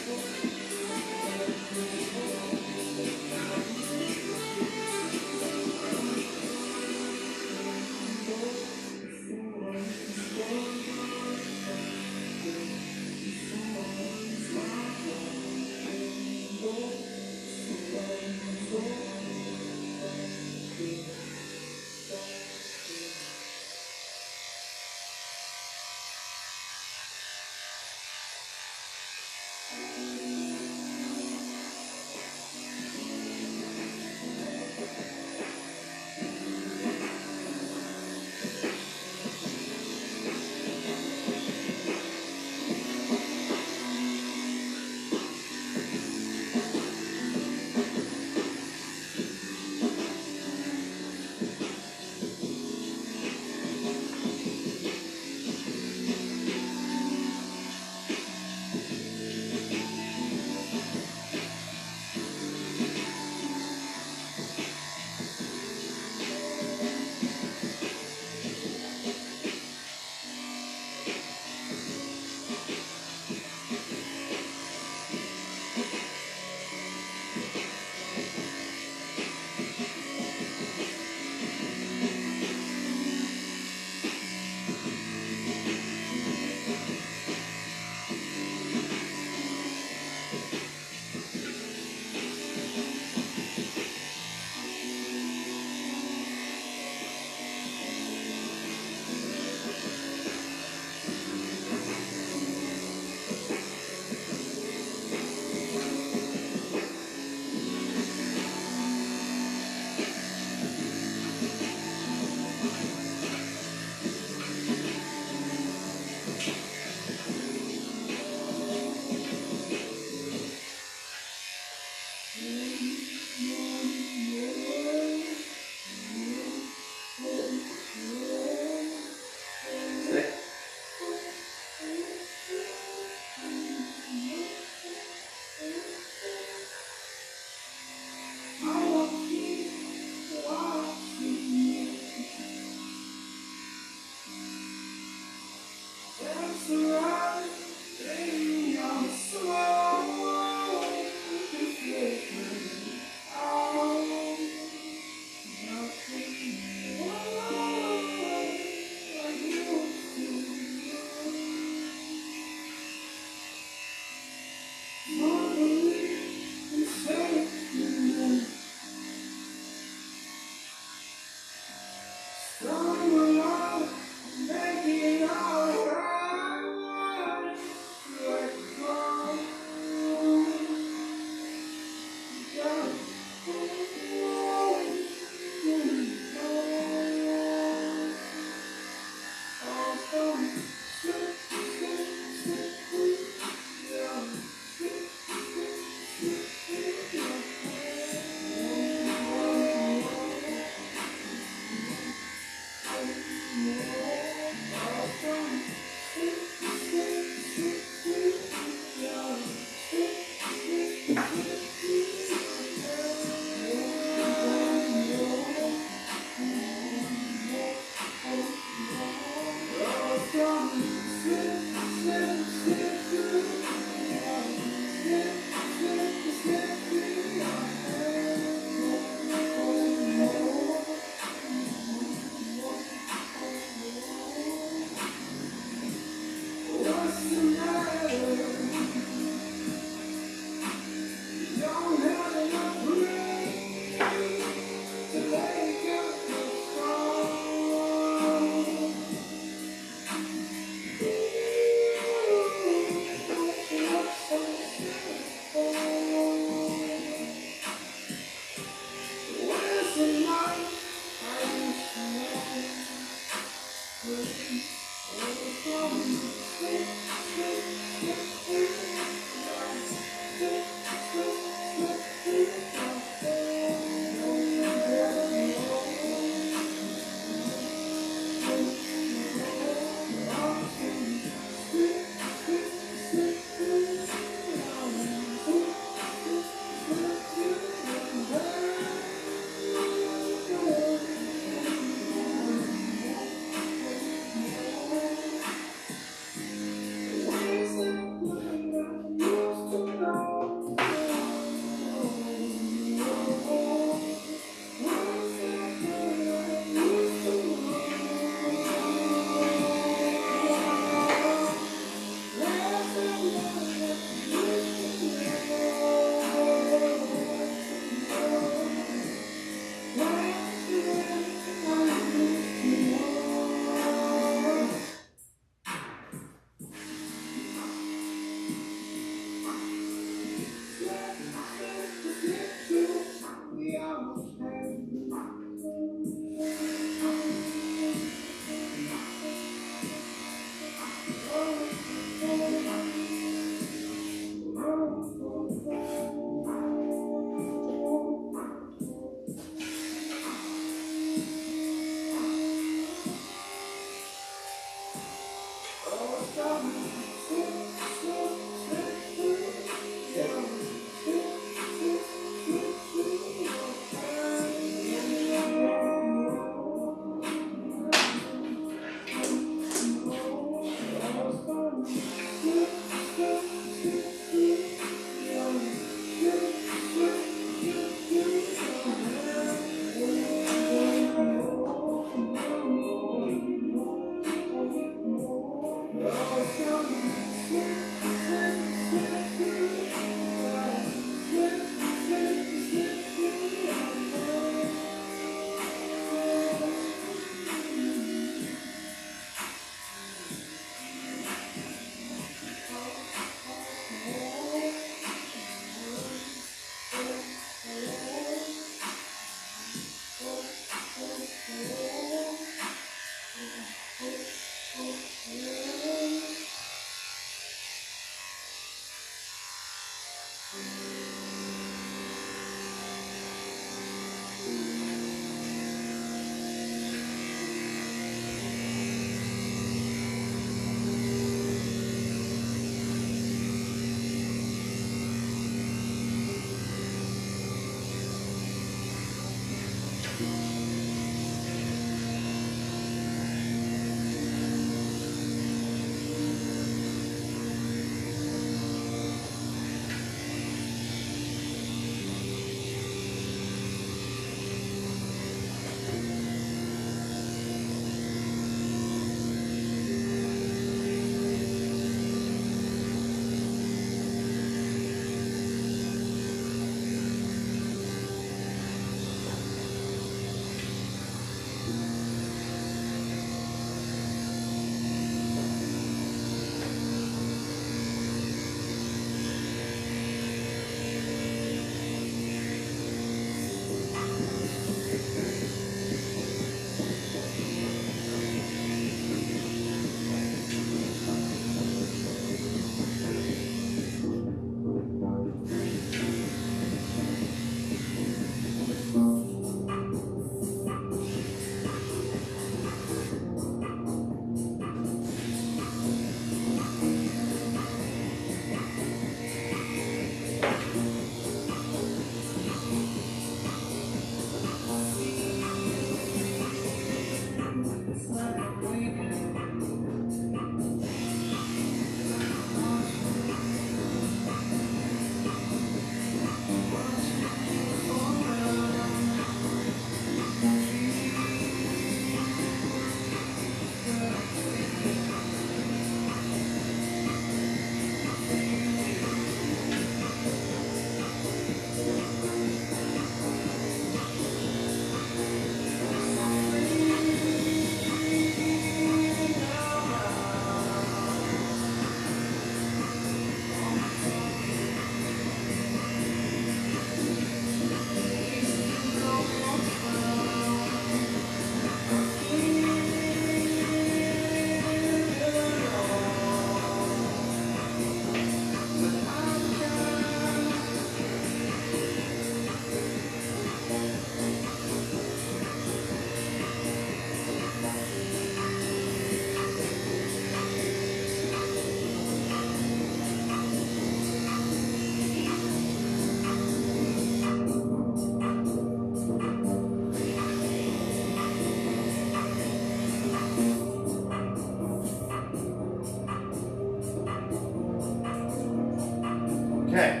Okay,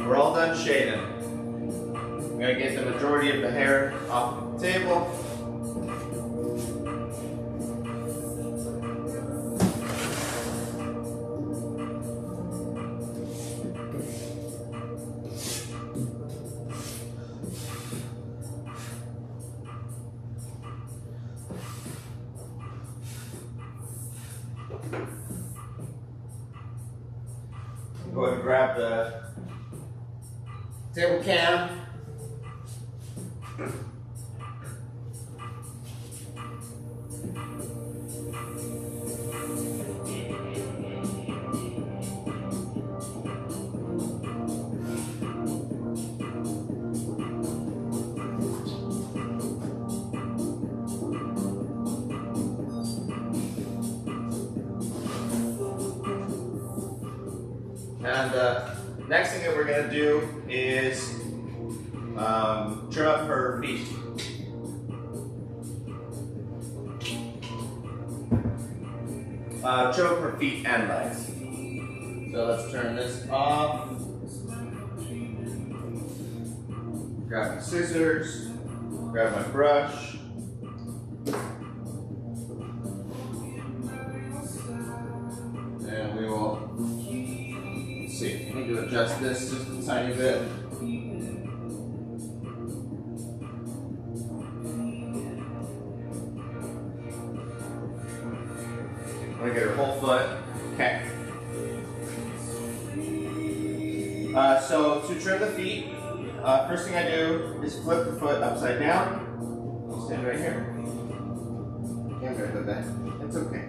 we're all done shaving. I'm gonna get the majority of the hair off the table. Go ahead and grab the table cam. And the next thing that we're going to do is trim up her feet. Trim up her feet and legs. So let's turn this off. Grab my scissors, grab my brush. And we will see. I need to adjust this just a tiny bit. I'm gonna get her whole foot. Okay. So to trim the feet, first thing I do is flip the foot upside down. I'll stand right here. Can't bear that. It's okay.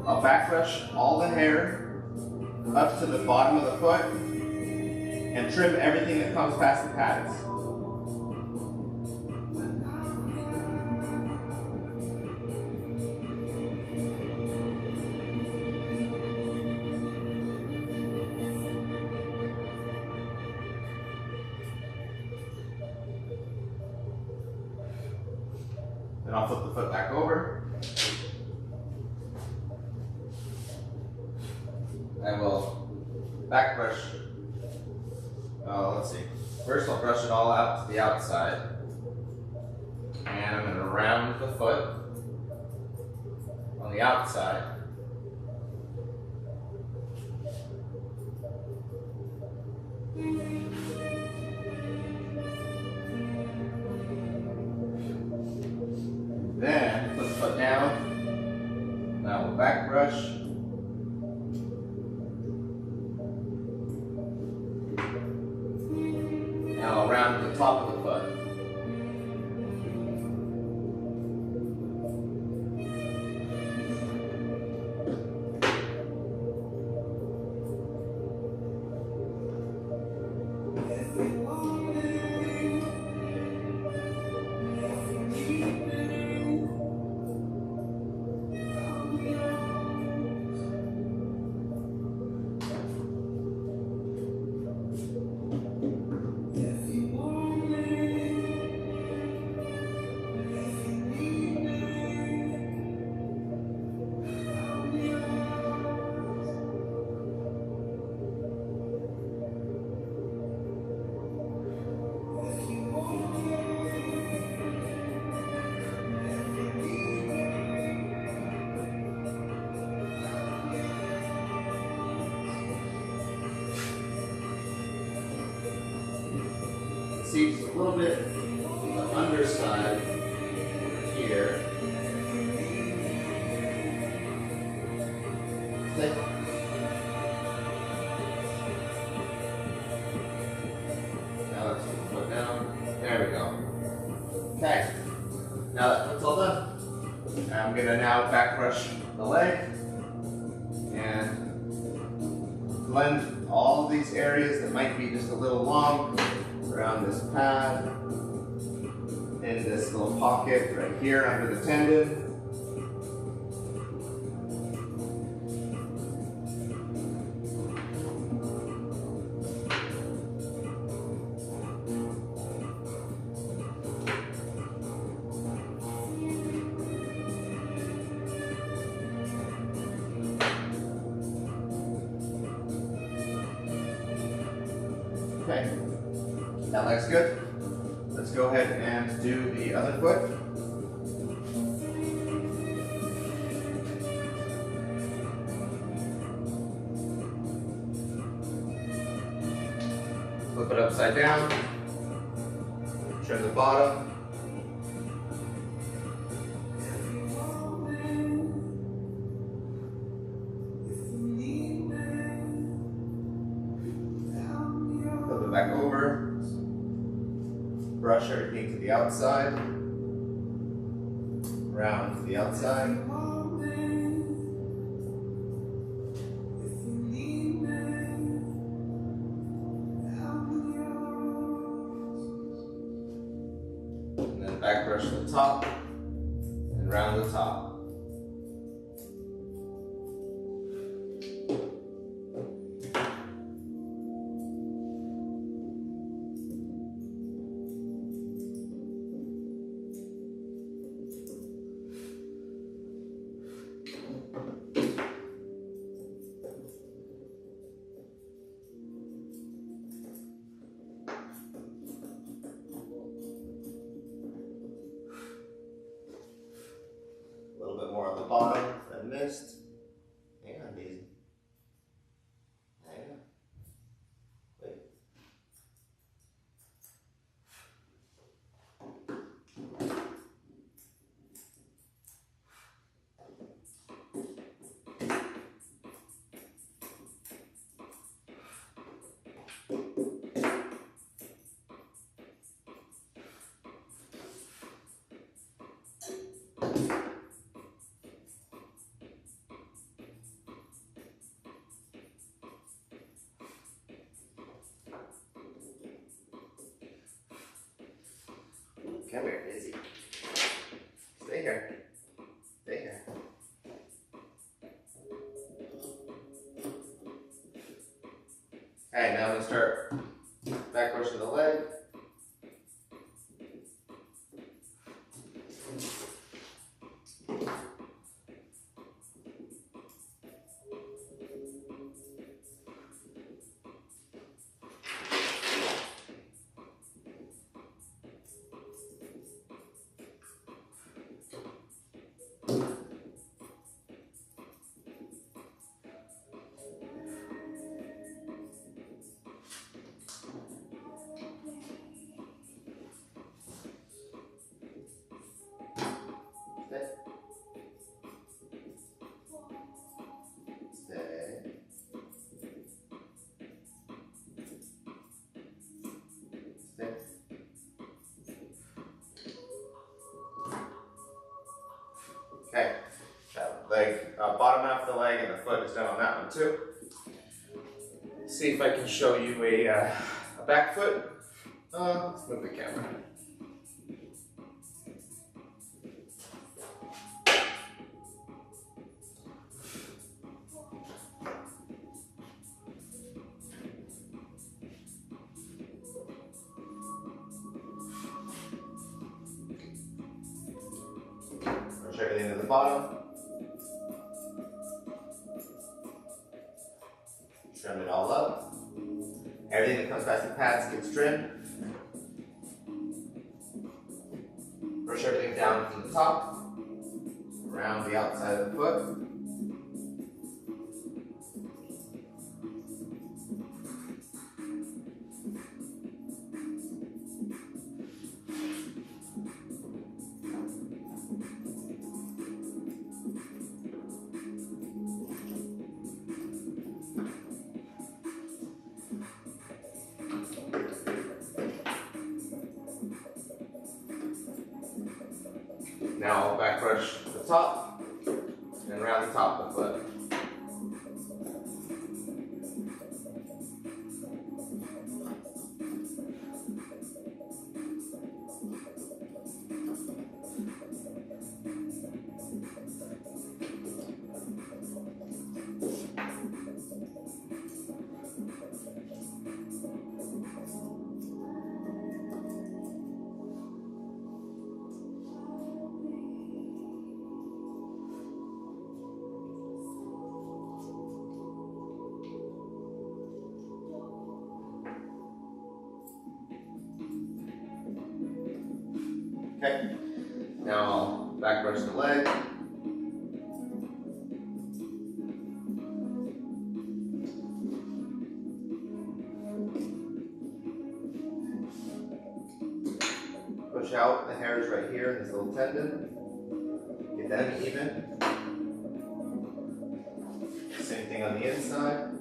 I'll back brush all the hair up to the bottom of the foot and trim everything that comes past the pads. Then I'll flip the foot back over. I will back brush, let's see. First I'll brush it all out to the outside. And I'm going to round the foot on the outside. Then put the foot down. Now we'll back brush. Now around the top of the foot. See, just a little bit on the underside here. Now let's put the foot down. There we go. Okay. Now that foot's all done, I'm going to now back brush the leg and blend all of these areas that might be just a little long around this pad, in this little pocket right here under the tendon. That leg's good. Let's go ahead and do the other foot. Flip it upside down. Trim the bottom. Flip it back over. Brush everything to the outside. Round to the outside. Back brush the top and round the top. More on the bottom than missed. Hang on, Daisy. Hang on. Wait. Come here, Daisy. Stay here. Stay here. Okay, now I'm going to start back brushing the leg. Okay, that leg, bottom half of the leg and the foot is done on that one too. See if I can show you a back foot. Let's move the camera. Push everything to the bottom. Trim it all up. Everything that comes past the pads gets trimmed. Brush everything down to the top, around the outside of the foot. Now I'll back brush the top and around the top of the foot. Okay, now I'll back brush the leg. Push out the hairs right here in this little tendon. Get them even. Same thing on the inside.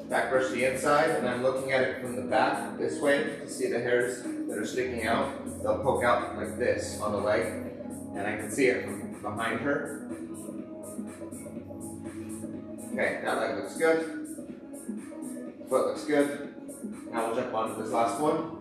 Back brush the inside, and I'm looking at it from the back this way to see the hairs that are sticking out. They'll poke out like this on the leg, and I can see it from behind her. Okay, that leg looks good. Foot looks good. Now we'll jump on to this last one.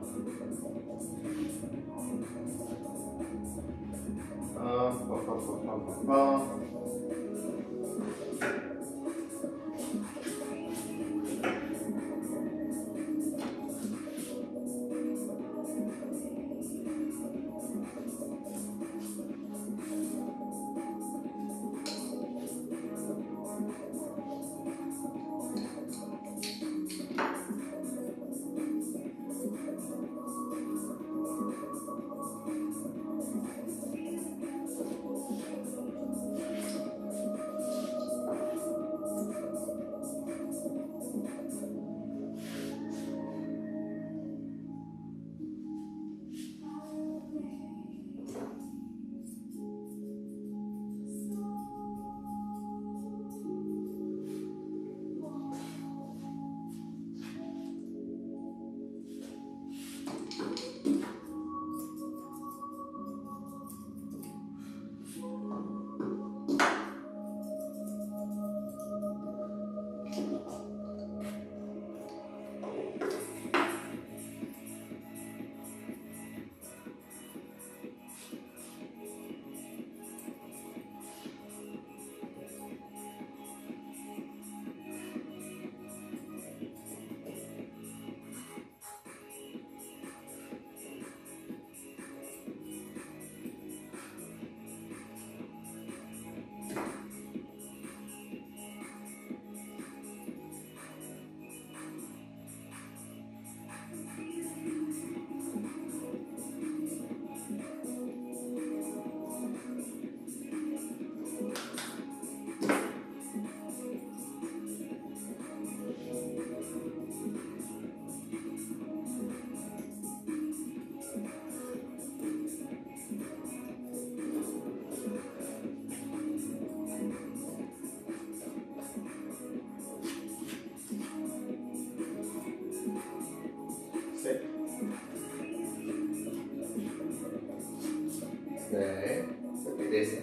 Okay, look at this.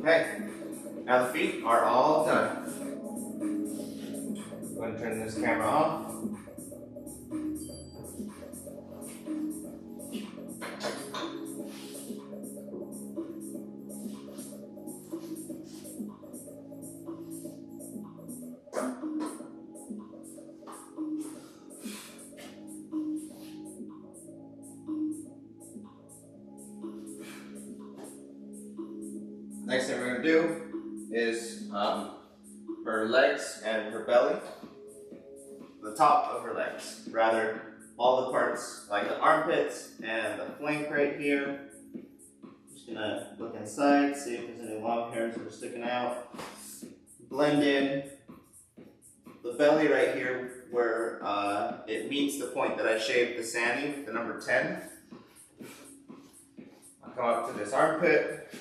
Okay, now the feet are all done. I'm going to turn this camera off. Next thing we're going to do is her legs and her belly. The top of her legs, rather all the parts like the armpits and the flank right here. Just gonna look inside, see if there's any long hairs that are sticking out. Blend in the belly right here where it meets the point that I shaved the Sandy, the number 10. I'll come up to this armpit,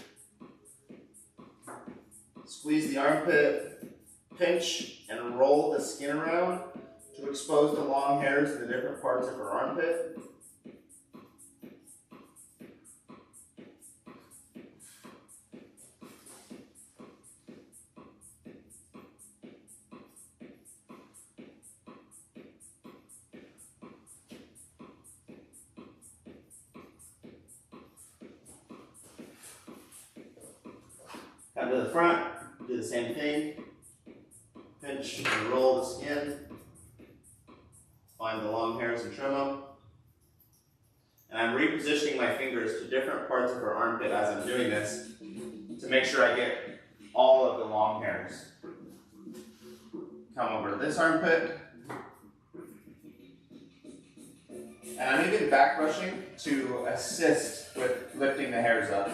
squeeze the armpit, pinch and roll the skin around to expose the long hairs in the different parts of her armpit. to the front, do the same thing. Pinch and roll the skin. Find the long hairs and trim them. And I'm repositioning my fingers to different parts of her armpit as I'm doing this to make sure I get all of the long hairs. Come over to this armpit. And I'm even back brushing to assist with lifting the hairs up.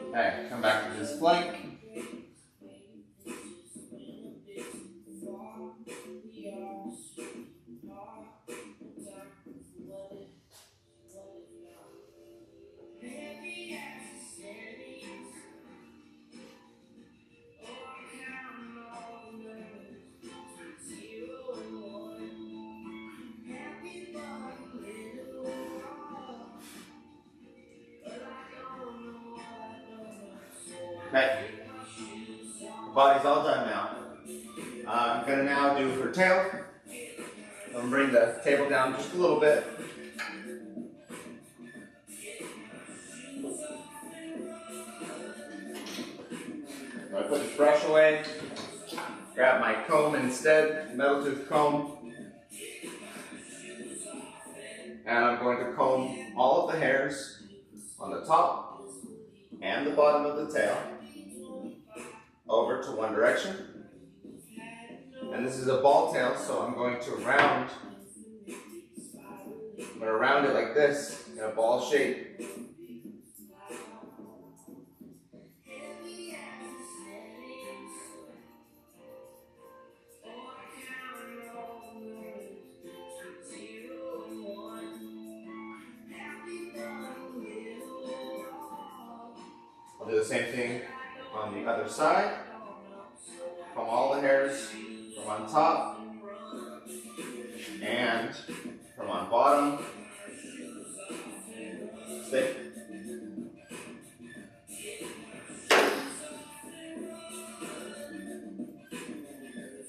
Okay, come back to this flank. Okay, body's all done now. I'm going to now do her tail. I'm going to bring the table down just a little bit. I'm going to put this brush away, grab my comb instead, metal tooth comb, and I'm going to comb all of the hairs on the top and the bottom of the tail over to one direction. And this is a ball tail, so I'm going to round it like this in a ball shape. I'll do the same thing on the other side. Comb all the hairs from on top and from on bottom. Stay.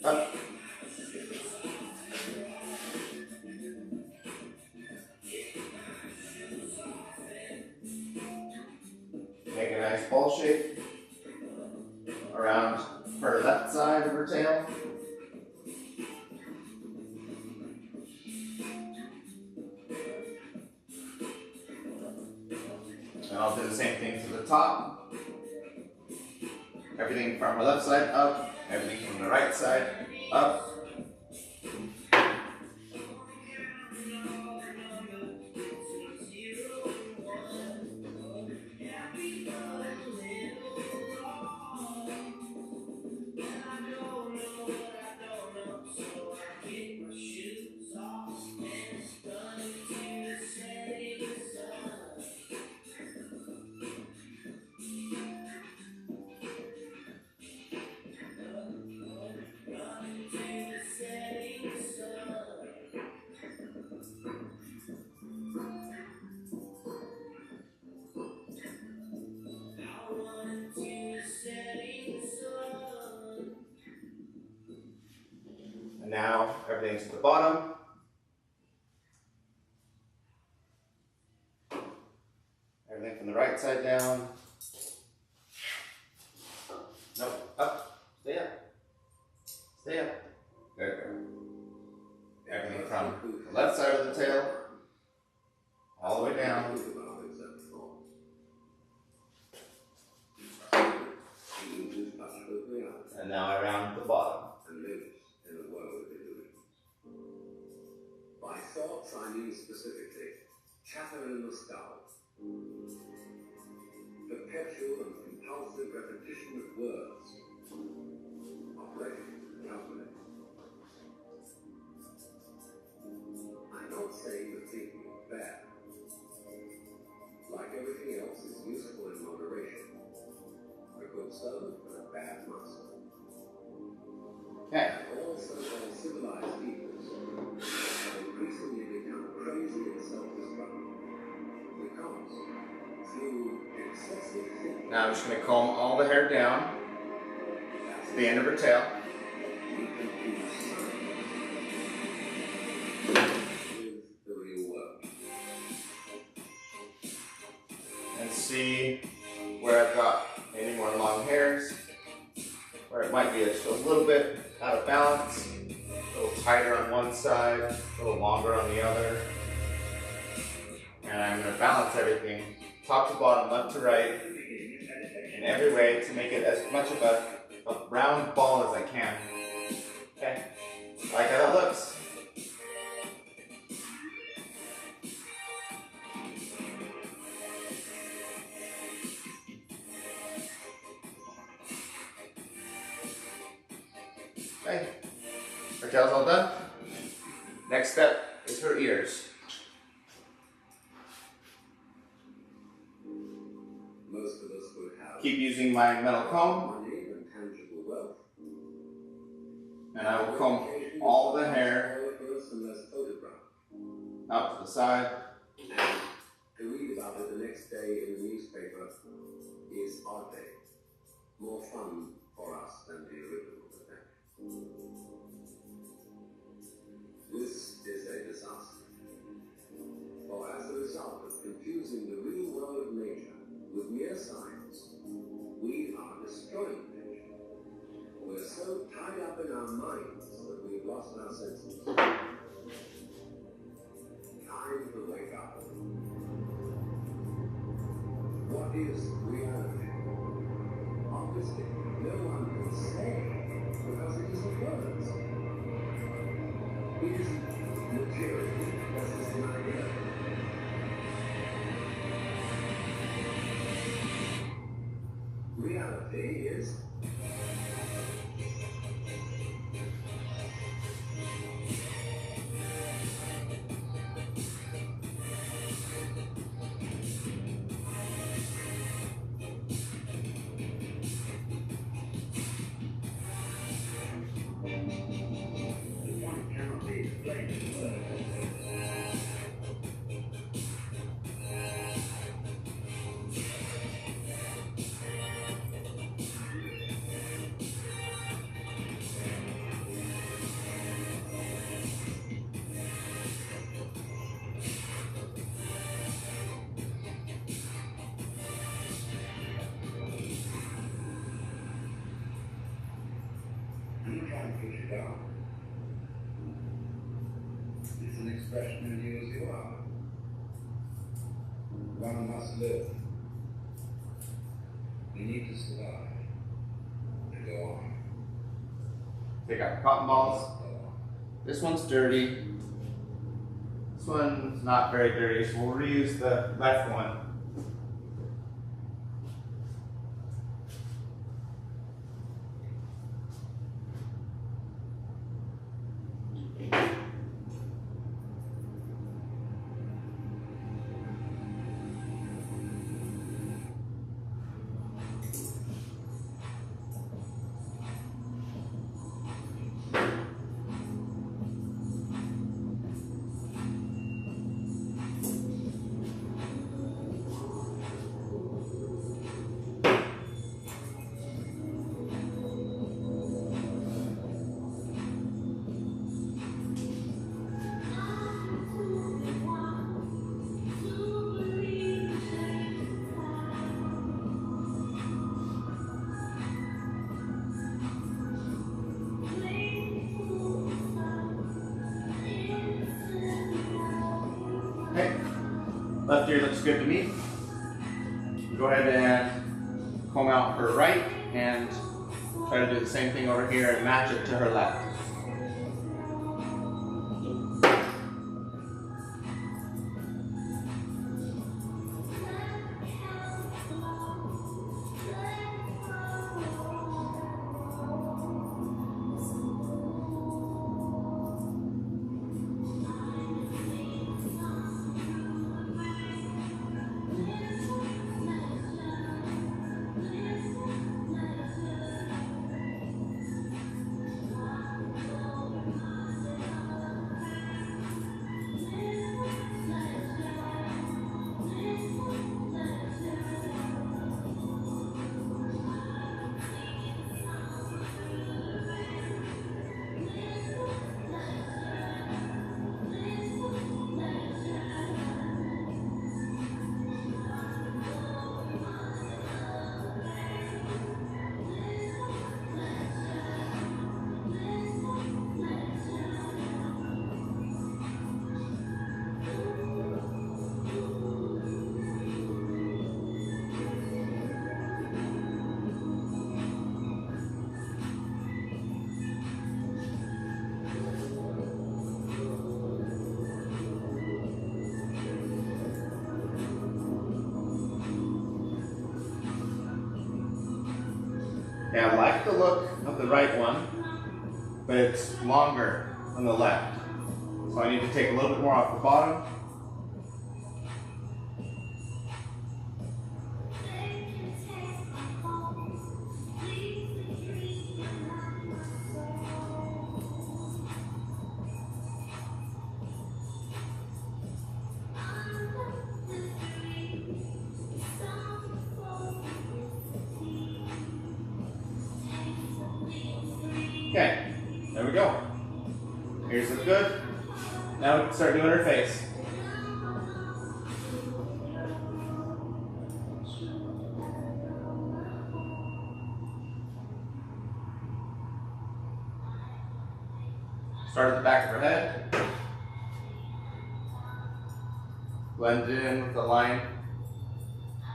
Up. Make a nice ball shape around her left side of her tail. And I'll do the same thing to the top. Everything from her left side up, everything from the right side up. And now everything's to the bottom. Everything from the right side down. Nope, up. Stay up. Stay up. There we go. Everything from the left side of the tail all the way down. And now around the bottom. By thoughts, I mean specifically chatter in the skull, perpetual and compulsive repetition of words, operation calculate. I'm not saying that thinking is bad. Like everything else, it's useful in moderation. A good servant but a bad master. Okay. Also, all civilized peoples have increasingly become crazy and self-destructive because Now I'm just going to comb all the hair down to the end of her tail. And see where I've got any more long hairs, where it might be just a little bit out of balance, a little tighter on one side, a little longer on the other. And I'm going to balance everything, top to bottom, left to right, in every way to make it as much of a round ball as I can. Okay, like how that looks. Okay, her tail's all done. Next step is her ears. Most of us would have Keep using my metal comb, money and tangible wealth. and I will comb all the hair out to the side. And to read about it the next day in the newspaper is our day. More fun for us than the original event. This is a disaster. For as a result of confusing the real world of nature with mere science, we are destroying nature. We're so tied up in our minds that we've lost our senses. Time to wake up. What is reality? Obviously, no one can say because it isn't words. It isn't material, that's just an idea. Reality is one cannot be explained in words. You can't put it down. It's an expression of you as you are. One must live. We need to survive. To go on. Take out the cotton balls. Go on. This one's dirty. This one's not very dirty, so we'll reuse the left one. Okay, left ear looks good to me. Go ahead and comb out her right and try to do the same thing over here and match it to her left. Okay, I like the look of the right one, but it's longer on the left. So I need to take a little bit more off the bottom. Okay, there we go. Here's the good. Now we can start doing her face. Start at the back of her head. Blend it in with the line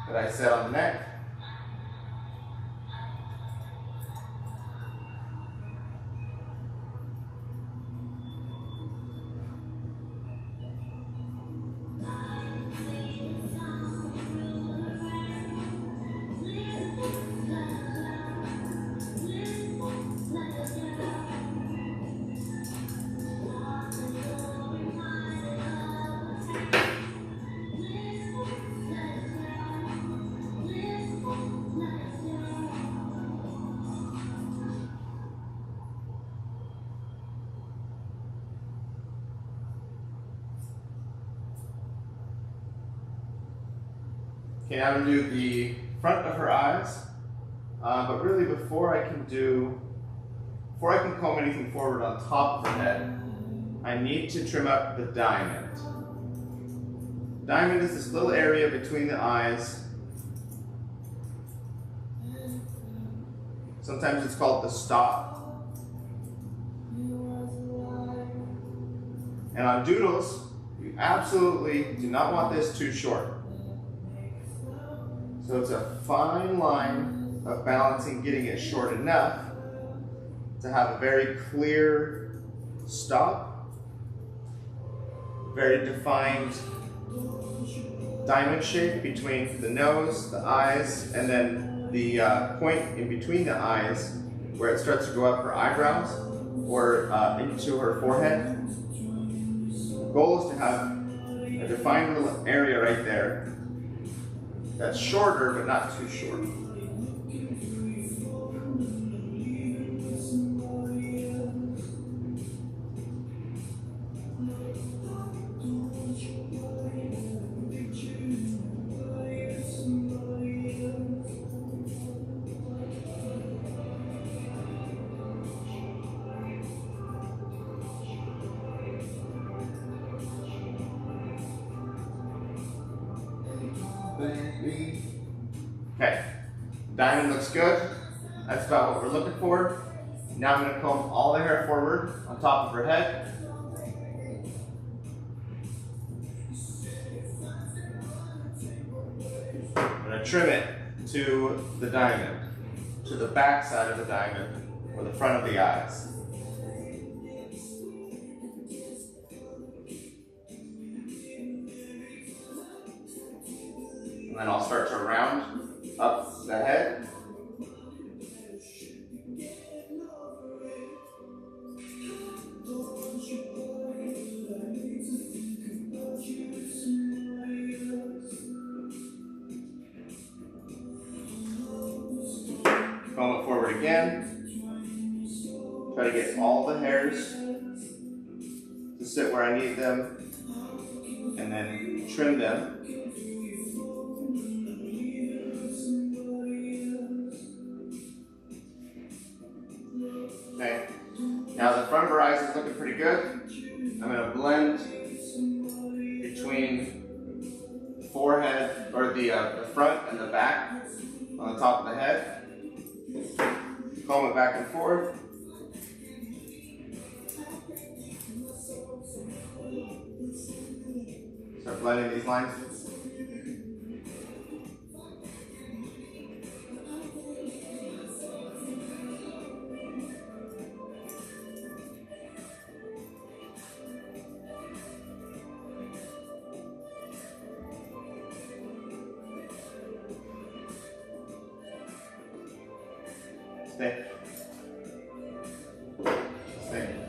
that I set on the neck. Okay, now I'm going to do the front of her eyes, but really before I can comb anything forward on top of her head, I need to trim up the diamond. Diamond is this little area between the eyes. Sometimes it's called the stop. And on doodles, you absolutely do not want this too short. So it's a fine line of balancing, getting it short enough to have a very clear stop, very defined diamond shape between the nose, the eyes, and then the point in between the eyes where it starts to go up her eyebrows or into her forehead. The goal is to have a defined little area right there that's shorter, but not too short. Okay, diamond looks good. That's about what we're looking for. Now I'm going to comb all the hair forward on top of her head. I'm going to trim it to the diamond, to the back side of the diamond, or the front of the eyes. And then I'll start to round up the head. Comb it forward again. Try to get all the hairs to sit where I need them, and then trim them. Okay, now the front of her eyes is looking pretty good. I'm going to blend between the forehead, or the front and the back on the top of the head. Comb it back and forth. Start blending these lines. Stay. Stay.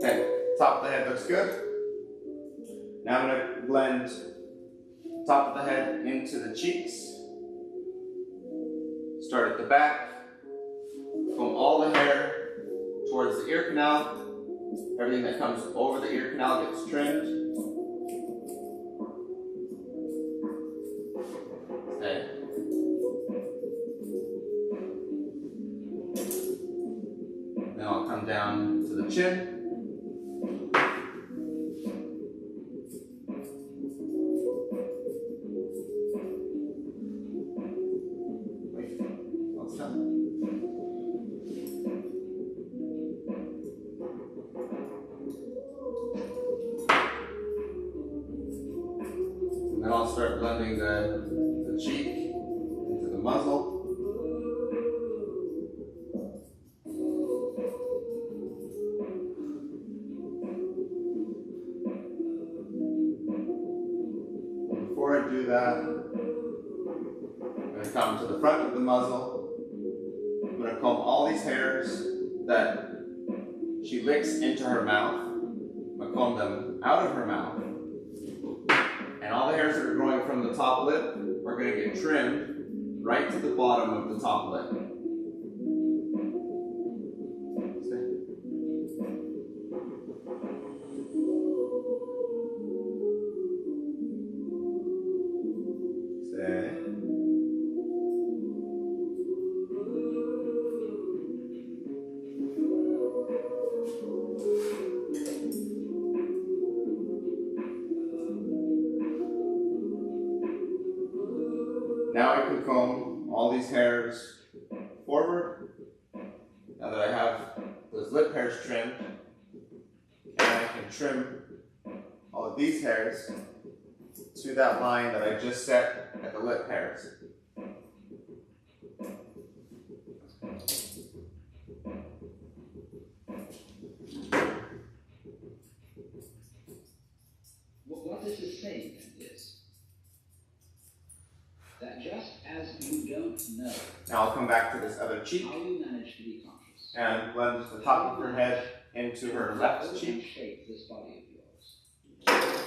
Okay, top of the head looks good. Now I'm going to blend top of the head into the cheeks. Start at the back, comb all the hair towards the ear canal. Everything that comes over the ear canal gets trimmed. Okay. Then I'll come down to the chin. Then I'll start blending the cheek into the muzzle. Before I do that, I'm going to come to the front of the muzzle. I'm going to comb all these hairs that she licks into her mouth. I'm going to comb them out of her mouth. And all the hairs that are growing from the top lip are going to get trimmed right to the bottom of the top lip. Stay. Now I can comb all these hairs forward. Now that I have those lip hairs trimmed, and I can trim all of these hairs to that line that I just set at the lip hairs. What this is saying is that just as you don't know Now I'll come back to this other cheek how you manage to be conscious and blend the top of her head into her left cheek. shape this body of yours.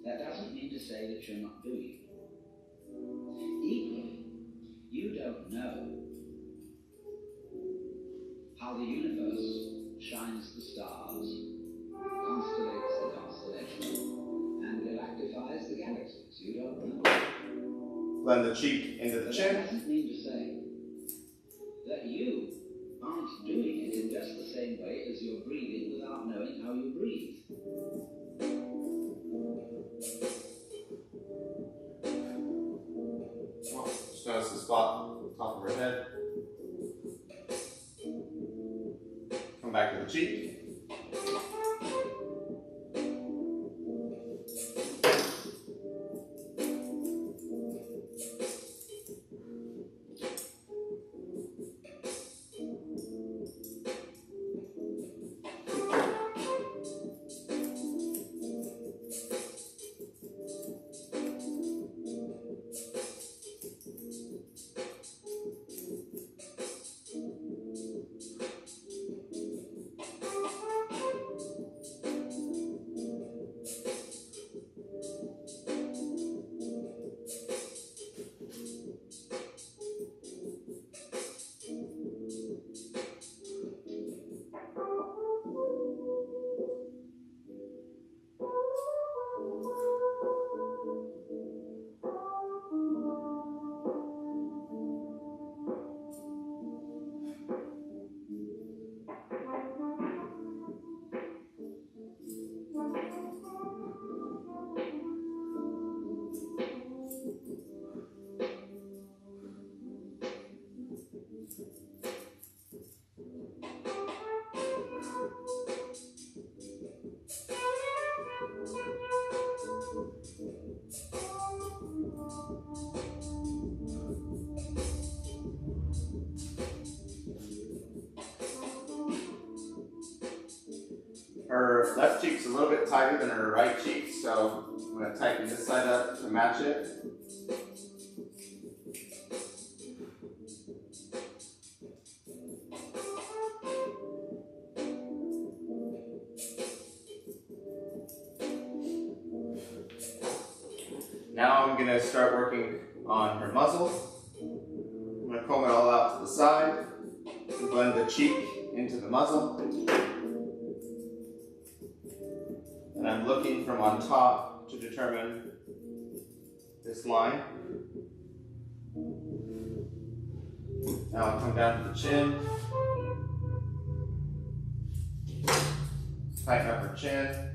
That doesn't mean to say that you're not doing it. Equally, you don't know how the universe shines the stars, constellates the constellations, and galactifies the galaxies. You don't know. Blend the cheek into the But chin. that doesn't mean to say that you aren't doing it in just the same way as you're breathing without knowing how you breathe. Just notice the spot at the top of her head. Come back to the cheek. left cheek's a little bit tighter than her right cheek, so I'm going to tighten this side up to match it. Now I'm going to start working on her muzzle. I'm going to comb it all out to the side and blend the cheek into the muzzle. And I'm looking from on top to determine this line. Now I'll come down to the chin, tighten up her chin.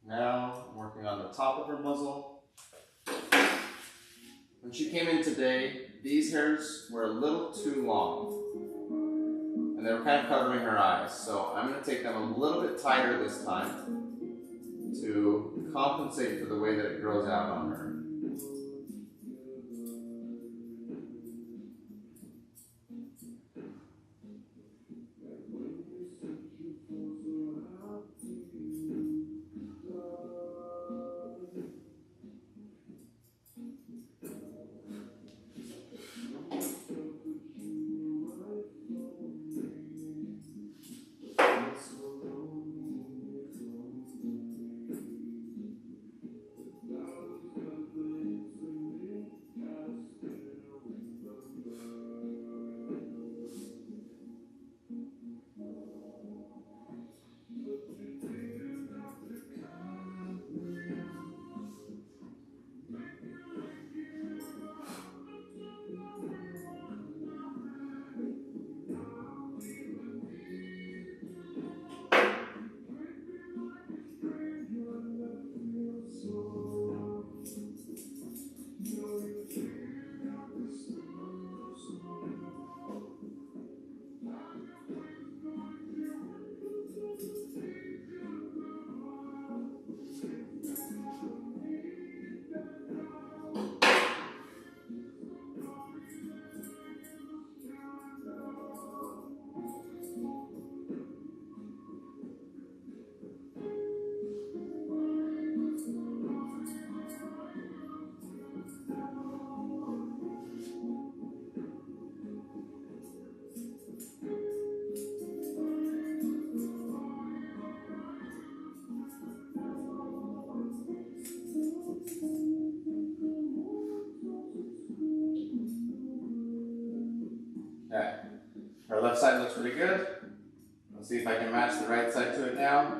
Now I'm working on the top of her muzzle. When she came in today, these hairs were a little too long and they were kind of covering her eyes. So I'm going to take them a little bit tighter this time to compensate for the way that it grows out on her. Okay, our left side looks pretty good. Let's see if I can match the right side to it now.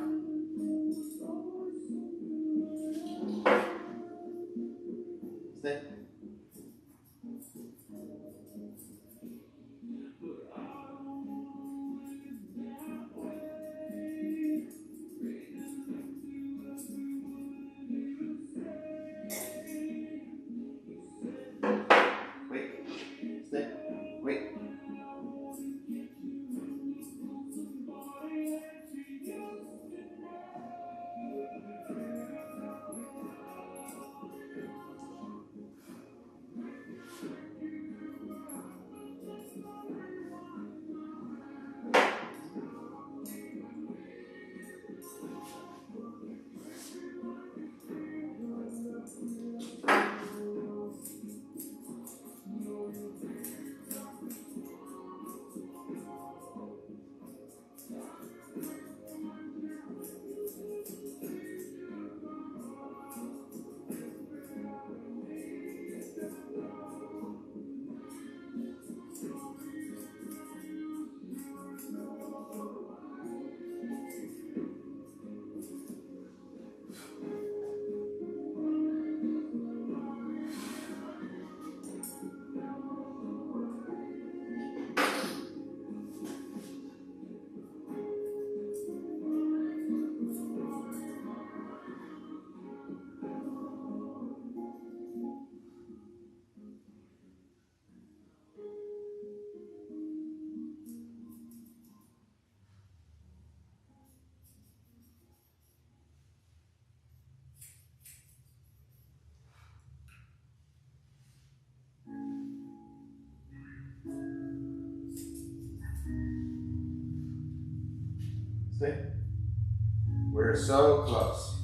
See? We're so close.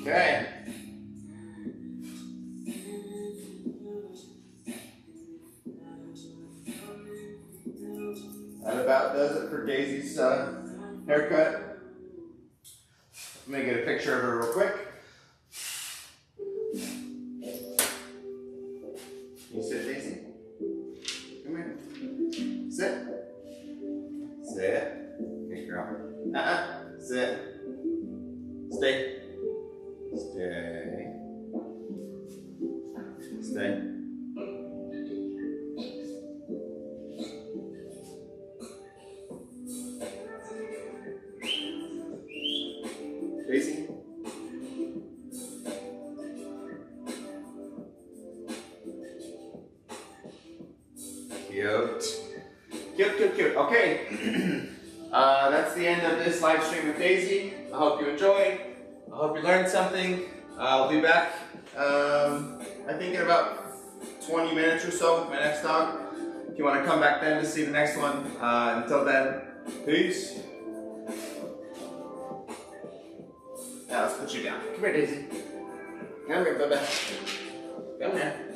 Okay. That about does it for Daisy's haircut. Let me get a picture of her real quick. Can you sit, Daisy? Come here. Sit. Sit. Okay, girl. Sit. Stay. Stay. Stay. Daisy. Cute. Cute, cute, cute. Okay. That's the end of this live stream with Daisy. I hope you enjoyed. I hope you learned something. I'll be back, I think in about 20 minutes or so with my next dog. If you want to come back then to see the next one. Until then, peace. Now let's put you down. Come here, Daisy. Come here, Bubba. Come here.